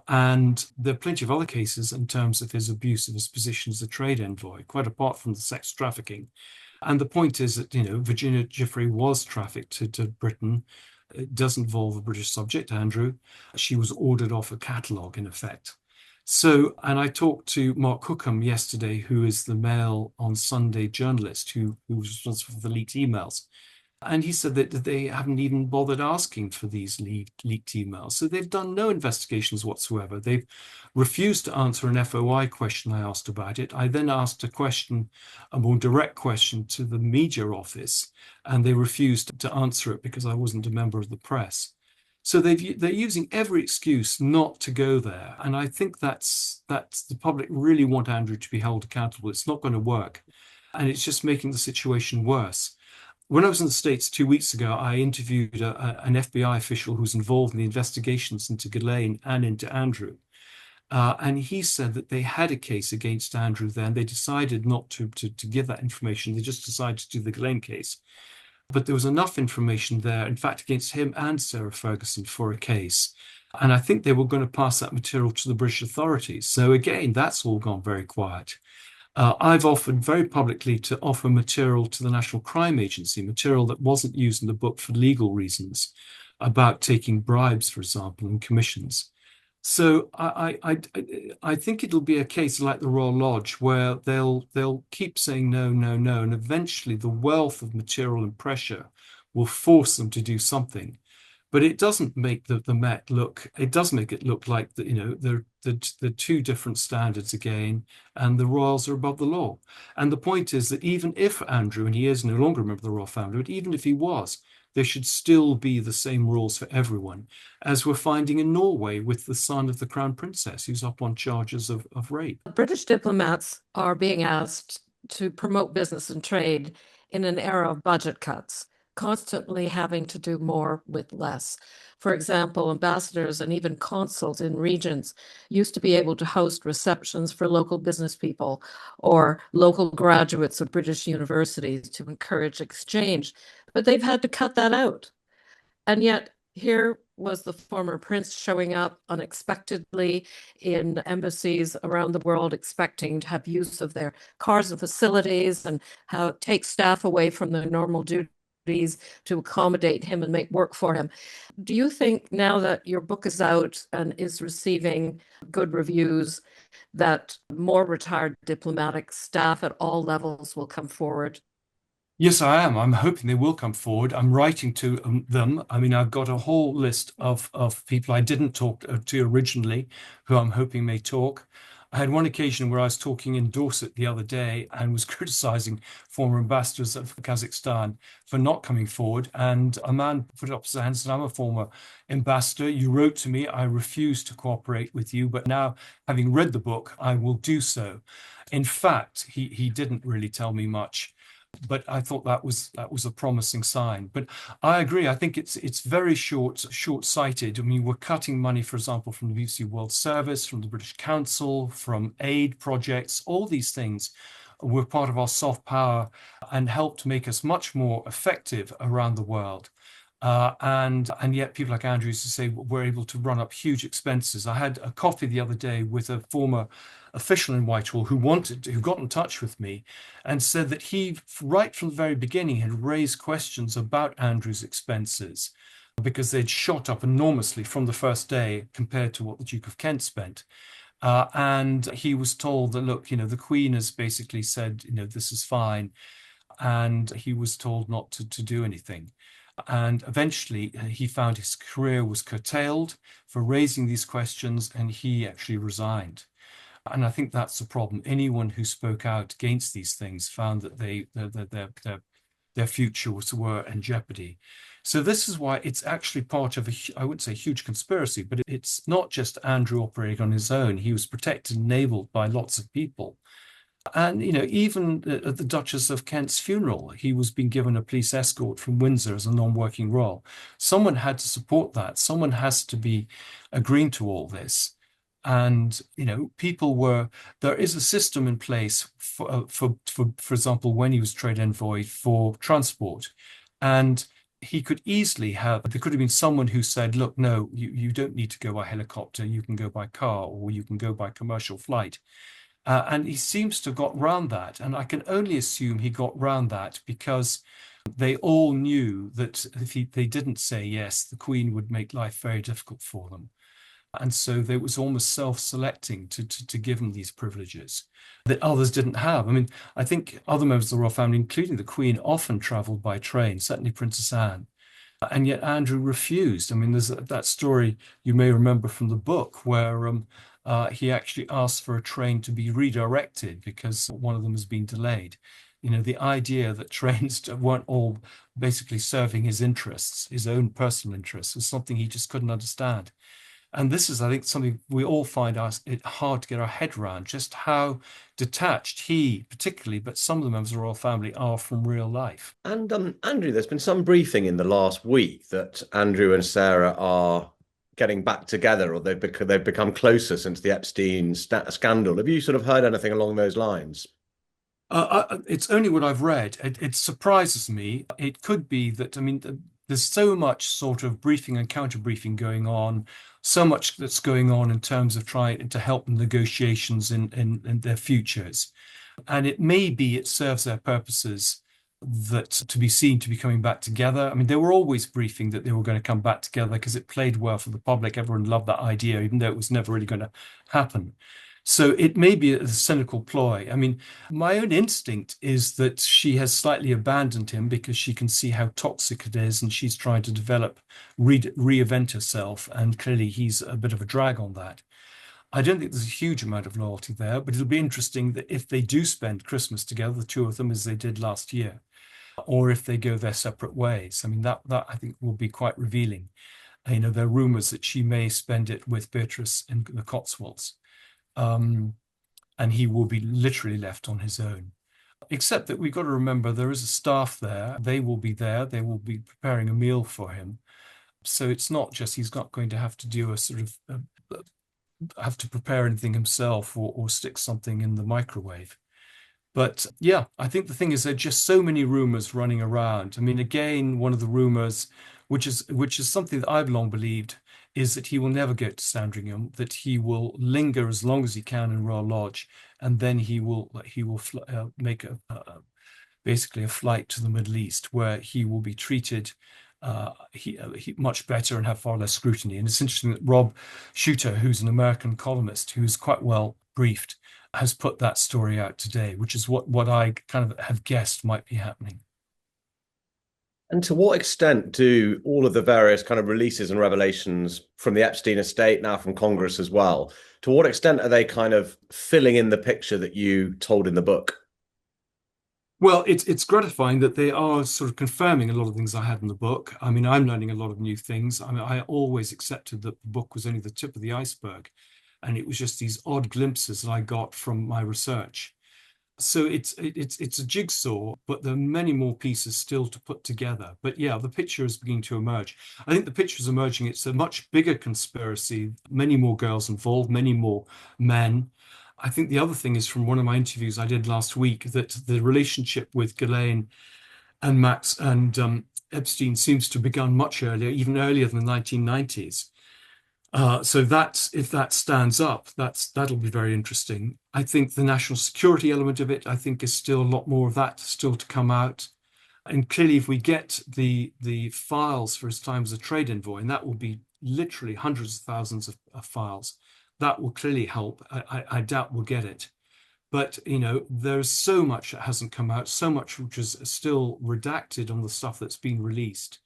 And there are plenty of other cases in terms of his abuse of his position as a trade envoy, quite apart from the sex trafficking. And the point is that, Virginia Giuffre was trafficked to Britain. It does involve a British subject, Andrew. She was ordered off a catalogue, in effect. So, and I talked to Mark Cookham yesterday, who is the Mail on Sunday journalist who was responsible for the leaked emails. And he said that they haven't even bothered asking for these leaked emails. So they've done no investigations whatsoever. They've refused to answer an FOI question I asked about it. I then asked a more direct question to the media office, and they refused to answer it because I wasn't a member of the press. So they're using every excuse not to go there. And I think that's the public really want Andrew to be held accountable. It's not going to work. And it's just making the situation worse. When I was in the States 2 weeks ago, I interviewed an FBI official who's involved in the investigations into Ghislaine and into Andrew. And he said that they had a case against Andrew then. They decided not to give that information. They just decided to do the Ghislaine case. But there was enough information there, in fact, against him and Sarah Ferguson for a case. And I think they were going to pass that material to the British authorities. So again, that's all gone very quiet. I've offered very publicly to offer material to the National Crime Agency, material that wasn't used in the book for legal reasons, about taking bribes, for example, and commissions. So I think it'll be a case like the Royal Lodge where they'll keep saying no, no, no, and eventually the wealth of material and pressure will force them to do something. But it doesn't make the Met look. It does make it look like the two different standards again, and the royals are above the law. And the point is that even if Andrew, and he is no longer a member of the royal family, but even if he was, there should still be the same rules for everyone, as we're finding in Norway with the son of the Crown Princess, who's up on charges of rape.
British diplomats are being asked to promote business and trade in an era of budget cuts, constantly having to do more with less. For example, ambassadors and even consuls in regions used to be able to host receptions for local business people or local graduates of British universities to encourage exchange, but they've had to cut that out. And yet, here was the former prince showing up unexpectedly in embassies around the world, expecting to have use of their cars and facilities and how take staff away from their normal duties to accommodate him and make work for him. Do you think now that your book is out and is receiving good reviews, that more retired diplomatic staff at all levels will come forward?
Yes, I am. I'm hoping they will come forward. I'm writing to them. I mean, I've got a whole list of people I didn't talk to originally, who I'm hoping may talk. I had one occasion where I was talking in Dorset the other day and was criticizing former ambassadors of Kazakhstan for not coming forward. And a man put up his hand and said, I'm a former ambassador. You wrote to me. I refused to cooperate with you. But now, having read the book, I will do so. In fact, he didn't really tell me much, but I thought that was a promising sign. But I agree. I think it's very short-sighted. I mean, we're cutting money, for example, from the BBC World Service, from the British Council, from aid projects. All these things were part of our soft power and helped make us much more effective around the world. And yet people like Andrew used to say we're able to run up huge expenses. I had a coffee the other day with a former official in Whitehall who got in touch with me and said that he, right from the very beginning, had raised questions about Andrew's expenses because they'd shot up enormously from the first day compared to what the Duke of Kent spent. And he was told that, look, the Queen has basically said, this is fine. And he was told not to do anything. And eventually he found his career was curtailed for raising these questions, and he actually resigned. And I think that's the problem. Anyone who spoke out against these things found that their futures were in jeopardy. So this is why it's actually part of I wouldn't say huge conspiracy, but it's not just Andrew operating on his own. He was protected and enabled by lots of people. And, even at the Duchess of Kent's funeral, he was being given a police escort from Windsor as a non-working royal. Someone had to support that. Someone has to be agreeing to all this. And, there is a system in place for example, when he was trade envoy for transport. And he could easily there could have been someone who said, look, no, you don't need to go by helicopter. You can go by car or you can go by commercial flight. And he seems to have got round that. And I can only assume he got round that because they all knew that if they didn't say yes, the Queen would make life very difficult for them. And so they was almost self-selecting to give them these privileges that others didn't have. I mean, I think other members of the royal family, including the Queen, often traveled by train, certainly Princess Anne. And yet Andrew refused. I mean, there's that story you may remember from the book where he actually asked for a train to be redirected because one of them has been delayed. The idea that trains weren't all basically serving his interests, his own personal interests, was something he just couldn't understand. And this is, I think, something we all find it hard to get our head around, just how detached he, particularly, but some of the members of the royal family are from real life.
And Andrew, there's been some briefing in the last week that Andrew and Sarah are getting back together, or they've become closer since the Epstein scandal. Have you sort of heard anything along those lines?
It's only what I've read. It surprises me. It could be that, I mean, there's so much sort of briefing and counter briefing going on, so much that's going on in terms of trying to help negotiations in their futures. And it serves their purposes that to be seen to be coming back together. I mean, they were always briefing that they were going to come back together because it played well for the public. Everyone loved that idea, even though it was never really going to happen. So it may be a cynical ploy. I mean, my own instinct is that she has slightly abandoned him because she can see how toxic it is and she's trying to reinvent herself. And clearly he's a bit of a drag on that. I don't think there's a huge amount of loyalty there, but it'll be interesting that if they do spend Christmas together, the two of them, as they did last year, or if they go their separate ways. I mean, that I think will be quite revealing. There are rumors that she may spend it with Beatrice in the Cotswolds. And he will be literally left on his own. Except that we've got to remember there is a staff there. They will be there. They will be preparing a meal for him. So it's not just he's not going to have to do a sort of have to prepare anything himself or stick something in the microwave. But yeah, I think the thing is there are just so many rumors running around. I mean, again, one of the rumors, which is something that I've long believed, is that he will never get to Sandringham, that he will linger as long as he can in Royal Lodge, and then he will make basically a flight to the Middle East where he will be treated much better and have far less scrutiny. And it's interesting that Rob Shuter, who's an American columnist who's quite well briefed, has put that story out today, which is what I kind of have guessed might be happening.
And to what extent do all of the various kind of releases and revelations from the Epstein estate, now from Congress as well, to what extent are they kind of filling in the picture that you told in the book?
Well, it's gratifying that they are sort of confirming a lot of things I had in the book. I mean, I'm learning a lot of new things. I mean, I always accepted that the book was only the tip of the iceberg, and it was just these odd glimpses that I got from my research. So it's a jigsaw, but there are many more pieces still to put together. But yeah, the picture is beginning to emerge. I think the picture is emerging. It's a much bigger conspiracy, many more girls involved, many more men. I think the other thing is from one of my interviews I did last week that the relationship with Ghislaine and Max and Epstein seems to have begun much earlier, even earlier than the 1990s. So if that stands up, that'll be very interesting. I think the national security element of it, I think, is still a lot more of that still to come out. And clearly, if we get the files for his time as a trade envoy, and that will be literally hundreds of thousands of files, that will clearly help. I doubt we'll get it. But, there's so much that hasn't come out, so much which is still redacted on the stuff that's been released.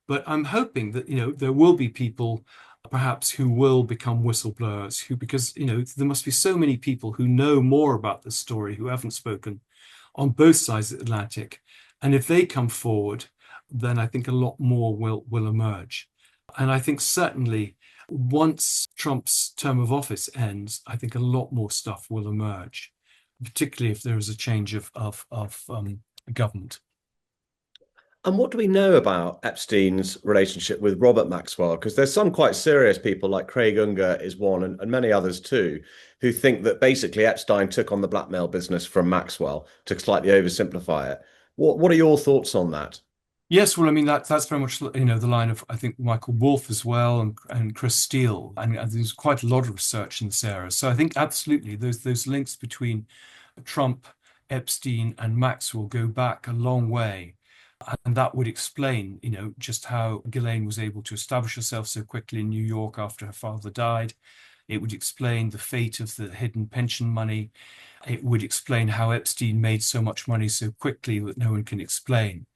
But I'm hoping that, there will be people perhaps who will become whistleblowers because, there must be so many people who know more about this story who haven't spoken on both sides of the Atlantic. And if they come forward, then I think a lot more will emerge. And I think certainly once Trump's term of office ends, I think a lot more stuff will emerge, particularly if there is a change of government.
And what do we know about Epstein's relationship with Robert Maxwell? Because there's some quite serious people, like Craig Unger is one, and many others too, who think that basically Epstein took on the blackmail business from Maxwell, to slightly oversimplify it. What are your thoughts on that?
Yes, well, I mean that's very much the line of I think Michael Wolff as well and Chris Steele, and there's quite a lot of research in this area. So I think absolutely those links between Trump, Epstein, and Maxwell go back a long way. And that would explain, just how Ghislaine was able to establish herself so quickly in New York after her father died. It would explain the fate of the hidden pension money. It would explain how Epstein made so much money so quickly that no one can explain.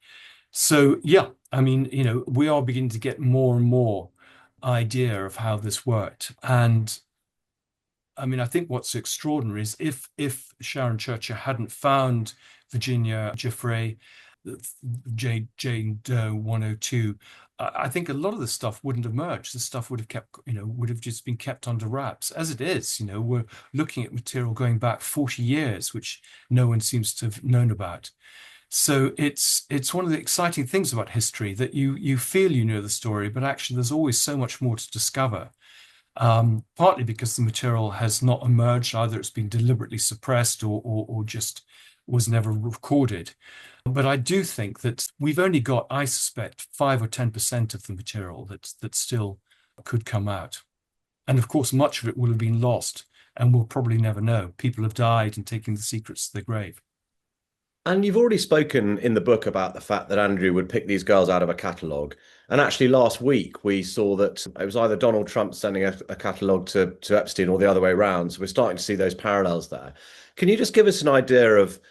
So, yeah, I mean, we are beginning to get more and more idea of how this worked. And I mean, I think what's extraordinary is if Sharon Churcher hadn't found Virginia Giuffre, Jane Doe 102, I think a lot of the stuff wouldn't emerge. The stuff would have just been kept under wraps. As it is, we're looking at material going back 40 years, which no one seems to have known about. So it's one of the exciting things about history that you feel you know the story, but actually there's always so much more to discover. Partly because the material has not emerged, either it's been deliberately suppressed or just was never recorded. But I do think that we've only got, I suspect, 5 or 10% of the material that still could come out. And of course, much of it will have been lost and we'll probably never know. People have died and taken the secrets to their grave.
And you've already spoken in the book about the fact that Andrew would pick these girls out of a catalogue. And actually last week we saw that it was either Donald Trump sending a catalogue to Epstein or the other way around. So we're starting to see those parallels there. Can you just give us an idea of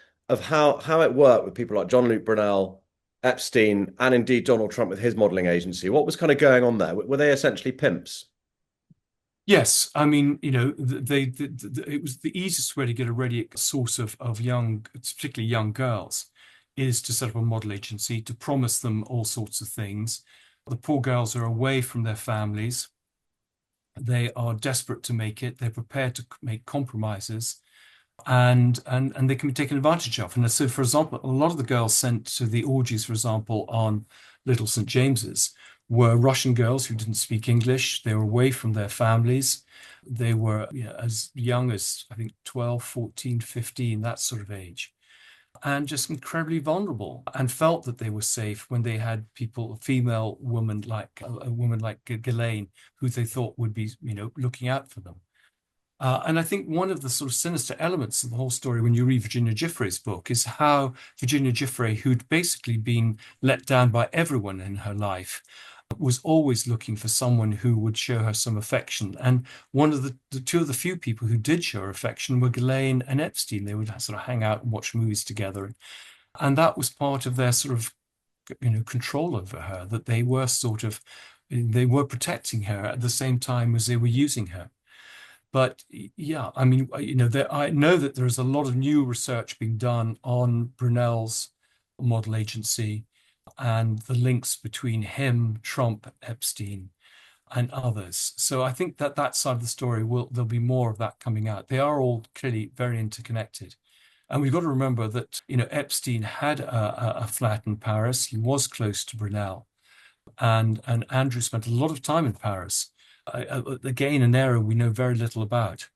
how it worked with people like John Luke Brunel, Epstein, and indeed Donald Trump with his modelling agency? What was kind of going on there? Were they essentially pimps?
Yes, I mean, it was the easiest way to get a ready source of young, particularly young girls, is to set up a model agency, to promise them all sorts of things. The poor girls are away from their families. They are desperate to make it. They're prepared to make compromises. and they can be taken advantage of. And so, for example, a lot of the girls sent to the orgies, for example, on Little St. James's were Russian girls who didn't speak English. They were away from their families. They were, as young as, I think, 12, 14, 15, that sort of age, and just incredibly vulnerable, and felt that they were safe when they had people, a female woman like a woman like Ghislaine, who they thought would be, looking out for them. And I think one of the sort of sinister elements of the whole story when you read Virginia Giuffre's book is how Virginia Giuffre, who'd basically been let down by everyone in her life, was always looking for someone who would show her some affection. And one of the two of the few people who did show her affection were Ghislaine and Epstein. They would sort of hang out and watch movies together. And that was part of their sort of, control over her, that they were protecting her at the same time as they were using her. But yeah, I mean, I know that there is a lot of new research being done on Brunel's model agency and the links between him, Trump, Epstein, and others. So I think that side of the story there'll be more of that coming out. They are all clearly very interconnected. And we've got to remember that, Epstein had a flat in Paris. He was close to Brunel. And Andrew spent a lot of time in Paris. Again, an area we know very little about.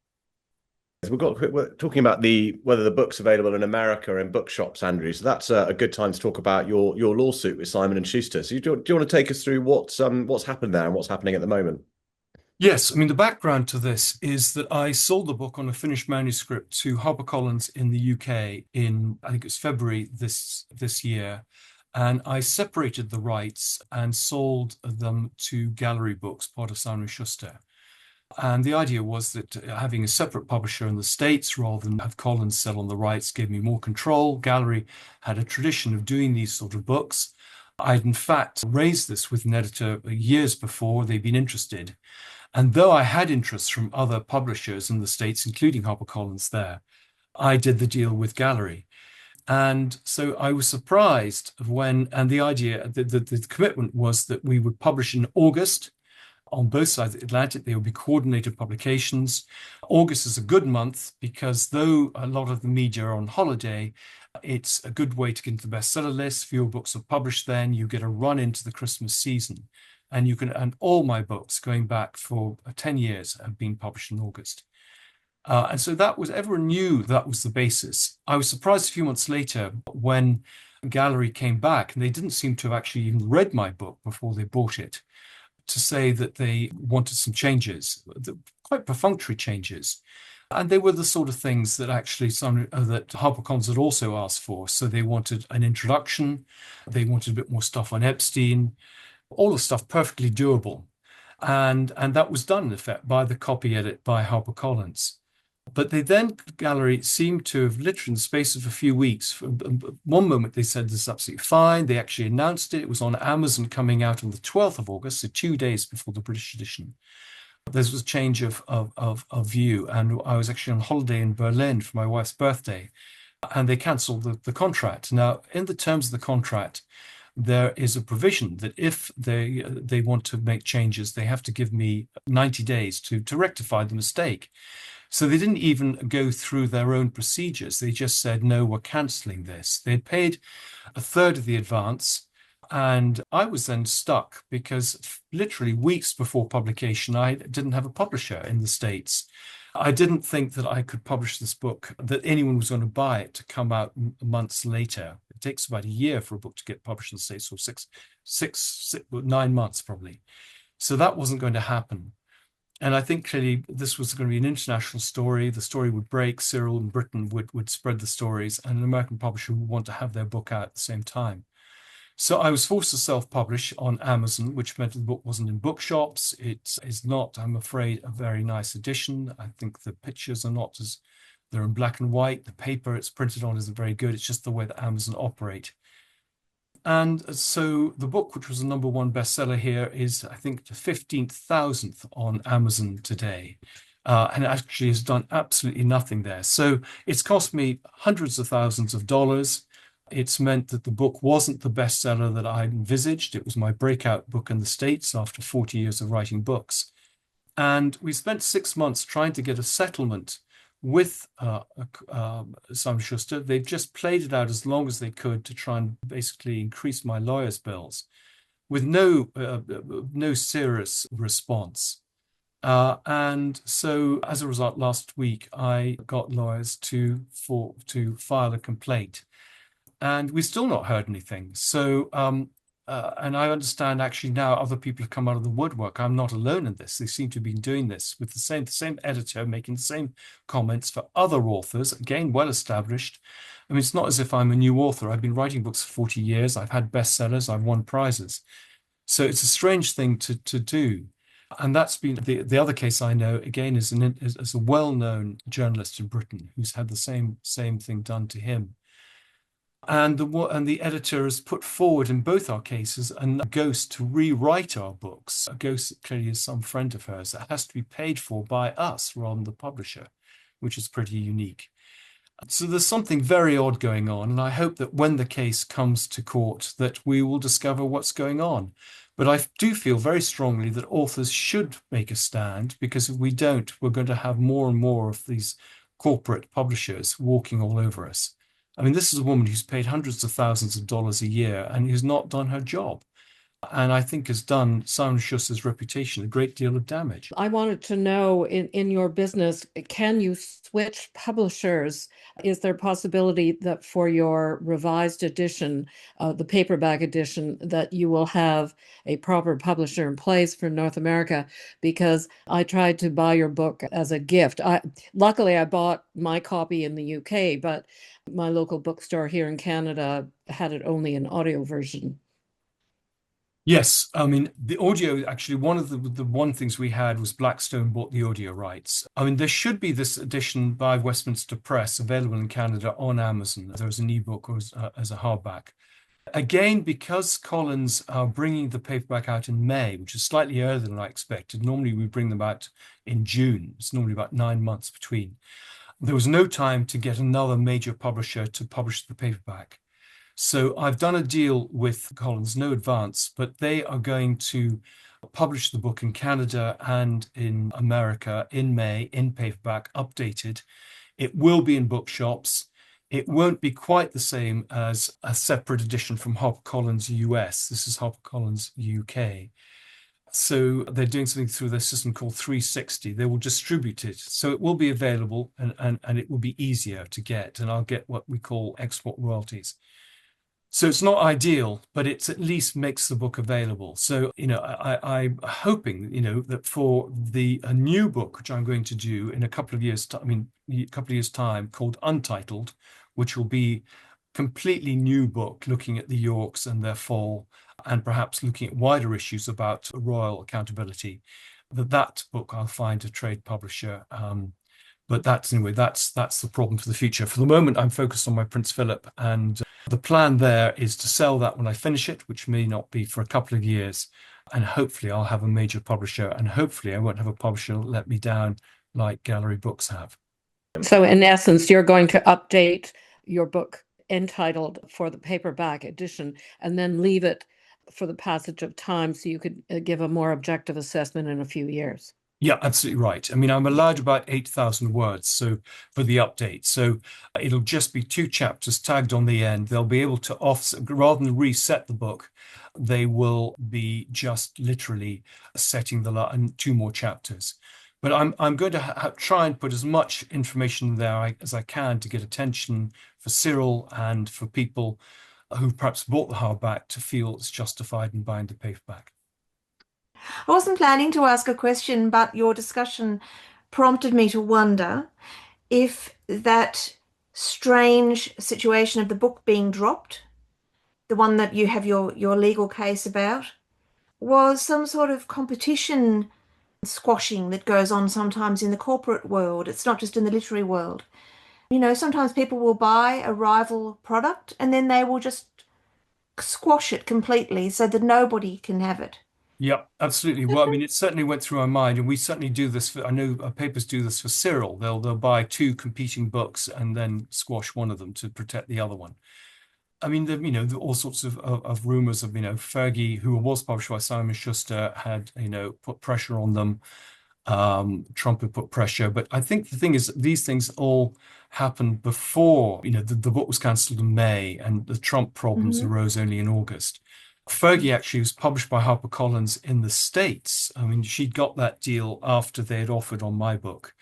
We're talking about whether the book's available in America in bookshops, Andrew. So that's a good time to talk about your lawsuit with Simon and Schuster. So do you want to take us through what's happened there and what's happening at the moment?
Yes, I mean, the background to this is that I sold the book on a finished manuscript to HarperCollins in the UK in, I think it was February this year. And I separated the rights and sold them to Gallery Books, part of Simon & Schuster. And the idea was that having a separate publisher in the States rather than have Collins sell on the rights gave me more control. Gallery had a tradition of doing these sort of books. I'd in fact raised this with an editor years before they'd been interested. And though I had interest from other publishers in the States, including HarperCollins there, I did the deal with Gallery. And so I was surprised and the idea, the commitment was that we would publish in August on both sides of the Atlantic. They would be coordinated publications. August is a good month because though a lot of the media are on holiday, it's a good way to get into the bestseller list. Fewer books are published then. You get a run into the Christmas season. And all my books going back for 10 years have been published in August. And so everyone knew that was the basis. I was surprised a few months later when Gallery came back, and they didn't seem to have actually even read my book before they bought it, to say that they wanted some changes, quite perfunctory changes. And they were the sort of things that actually that HarperCollins had also asked for. So they wanted an introduction, they wanted a bit more stuff on Epstein, all the stuff perfectly doable. And that was done, in effect, by the copy edit by HarperCollins. But Gallery seemed to have literally in the space of a few weeks, one moment they said this is absolutely fine. They actually announced it. It was on Amazon coming out on the 12th of August, so 2 days before the British edition. There was a change of view. And I was actually on holiday in Berlin for my wife's birthday, and they cancelled the contract. Now, in the terms of the contract, there is a provision that if they want to make changes, they have to give me 90 days to rectify the mistake. So they didn't even go through their own procedures. They just said, no, we're cancelling this. They had paid a third of the advance. And I was then stuck because literally weeks before publication, I didn't have a publisher in the States. I didn't think that I could publish this book, that anyone was going to buy it to come out months later. It takes about a year for a book to get published in the States, or 9 months probably. So that wasn't going to happen. And I think clearly this was going to be an international story. The story would break. Cyril and Britain would spread the stories, and an American publisher would want to have their book out at the same time. So I was forced to self-publish on Amazon, which meant the book wasn't in bookshops. It is not, I'm afraid, a very nice edition. I think the pictures are not they're in black and white. The paper it's printed on isn't very good. It's just the way that Amazon operate. And so the book, which was a #1 bestseller here, is, I think, the 15,000th on Amazon today. And it actually has done absolutely nothing there. So it's cost me hundreds of thousands of dollars. It's meant that the book wasn't the bestseller that I envisaged. It was my breakout book in the States after 40 years of writing books. And we spent 6 months trying to get a settlement with Simon Schuster. They've just played it out as long as they could to try and basically increase my lawyer's bills with no serious response. And so as a result, last week, I got lawyers to file a complaint. And we've still not heard anything. So, and I understand actually now other people have come out of the woodwork. I'm not alone in this. They seem to have been doing this with the same editor, making the same comments for other authors, again, well established. I mean, it's not as if I'm a new author. I've been writing books for 40 years. I've had bestsellers. I've won prizes. So it's a strange thing to do. And that's been the other case I know, again, is a well-known journalist in Britain who's had the same thing done to him. And the editor has put forward in both our cases a ghost to rewrite our books. A ghost that clearly is some friend of hers that has to be paid for by us rather than the publisher, which is pretty unique. So there's something very odd going on, and I hope that when the case comes to court that we will discover what's going on. But I do feel very strongly that authors should make a stand, because if we don't, we're going to have more and more of these corporate publishers walking all over us. I mean, this is a woman who's paid hundreds of thousands of dollars a year and who's not done her job. And I think has done Simon Schuster's reputation a great deal of damage.
I wanted to know, in your business, can you switch publishers? Is there a possibility that for your revised edition, the paperback edition, that you will have a proper publisher in place for North America? Because I tried to buy your book as a gift. Luckily, I bought my copy in the UK, but my local bookstore here in Canada had it only in audio version.
Yes, I mean, the audio, actually, one of the things we had was Blackstone bought the audio rights. I mean, there should be this edition by Westminster Press available in Canada on Amazon. There's an ebook or as a hardback. Again, because Collins are bringing the paperback out in May, which is slightly earlier than I expected. Normally, we bring them out in June. It's normally about 9 months between. There was no time to get another major publisher to publish the paperback. So I've done a deal with Collins, no advance, but they are going to publish the book in Canada and in America in May, in paperback, updated. It will be in bookshops. It won't be quite the same as a separate edition from HarperCollins US. This is HarperCollins UK. So they're doing something through their system called 360. They will distribute it. So it will be available and it will be easier to get. And I'll get what we call export royalties. So it's not ideal, but it's at least makes the book available. So, I'm hoping, that for a new book, which I'm going to do in a couple of years' time, called Untitled, which will be completely new book looking at the Yorks and their fall, and perhaps looking at wider issues about royal accountability, that book I'll find a trade publisher. But that's the problem for the future. For the moment, I'm focused on my Prince Philip, and the plan there is to sell that when I finish it, which may not be for a couple of years. And hopefully I'll have a major publisher, and hopefully I won't have a publisher let me down like Gallery Books have.
So in essence, you're going to update your book entitled for the paperback edition and then leave it for the passage of time so you could give a more objective assessment in a few years.
Yeah, absolutely right. I mean, I'm allowed about 8,000 words so for the update. So it'll just be 2 chapters tagged on the end. They'll be able to offset, rather than reset the book, they will be just literally setting the 2 more chapters. But I'm going to try and put as much information there as I can to get attention for Cyril and for people who perhaps bought the hardback to feel it's justified in buying the paperback.
I wasn't planning to ask a question, but your discussion prompted me to wonder if that strange situation of the book being dropped, the one that you have your legal case about, was some sort of competition squashing that goes on sometimes in the corporate world. It's not just in the literary world. Sometimes people will buy a rival product and then they will just squash it completely so that nobody can have it.
Yeah, absolutely. Well, I mean, it certainly went through our mind, and we certainly do this I know our papers do this for Cyril. They'll buy 2 competing books and then squash one of them to protect the other one. I mean, all sorts of rumors of, Fergie, who was published by Simon Schuster, had, put pressure on them. Trump had put pressure. But I think the thing is, these things all happened before, the book was cancelled in May and the Trump problems arose only in August. Fergie actually was published by HarperCollins in the States. I mean, she'd got that deal after they had offered on my book.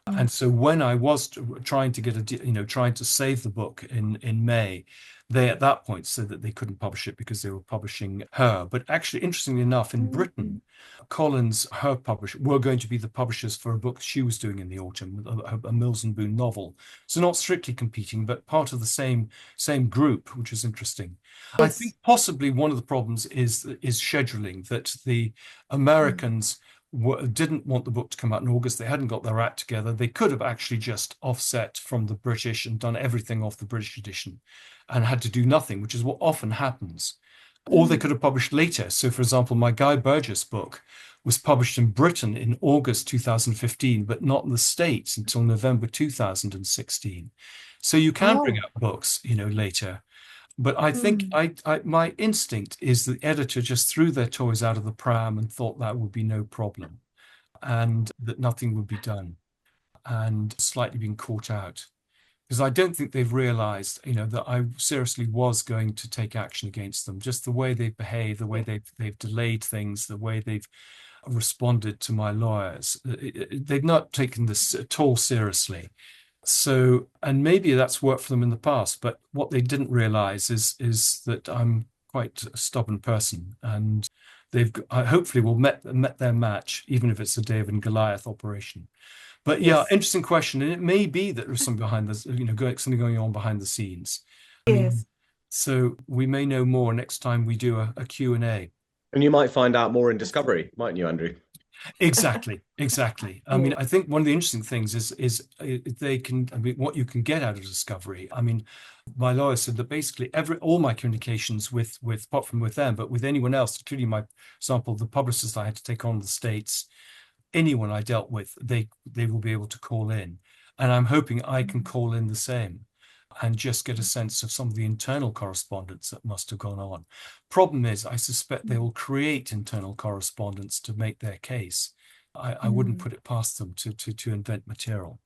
And so when I was trying to get trying to save the book in May, they at that point said that they couldn't publish it because they were publishing her. But actually, interestingly enough, in Britain, Collins, her publisher, were going to be the publishers for a book she was doing in the autumn, a Mills and Boon novel. So not strictly competing, but part of the same group, which is interesting.
Yes.
I think possibly one of the problems is scheduling, that the Americans didn't want the book to come out in August. They hadn't got their act together. They could have actually just offset from the British and done everything off the British edition and had to do nothing, which is what often happens. Or they could have published later. So, for example, my Guy Burgess book was published in Britain in August 2015, but not in the States until November 2016. So you can bring out books, later. But I think my instinct is the editor just threw their toys out of the pram and thought that would be no problem and that nothing would be done and slightly being caught out. Because I don't think they've realized, that I seriously was going to take action against them. Just the way they've behaved, the way they've delayed things, the way they've responded to my lawyers. They've not taken this at all seriously. So, and maybe that's worked for them in the past, but what they didn't realize is that I'm quite a stubborn person, and I hopefully will met their match, even if it's a David and Goliath operation. But yeah,
Yes.
interesting question, and it may be that there's something behind this, something going on behind the scenes.
Yes.
So we may know more next time we do a Q&A.
And you might find out more in Discovery, mightn't you, Andrew?
Exactly. I mean, I think one of the interesting things is what you can get out of Discovery. I mean, my lawyer said that basically all my communications with apart from with them, but with anyone else, including for example, the publicists I had to take on in the States, anyone I dealt with, they will be able to call in. And I'm hoping I can call in the same and just get a sense of some of the internal correspondence that must have gone on. Problem is, I suspect they will create internal correspondence to make their case. I wouldn't put it past them to invent material.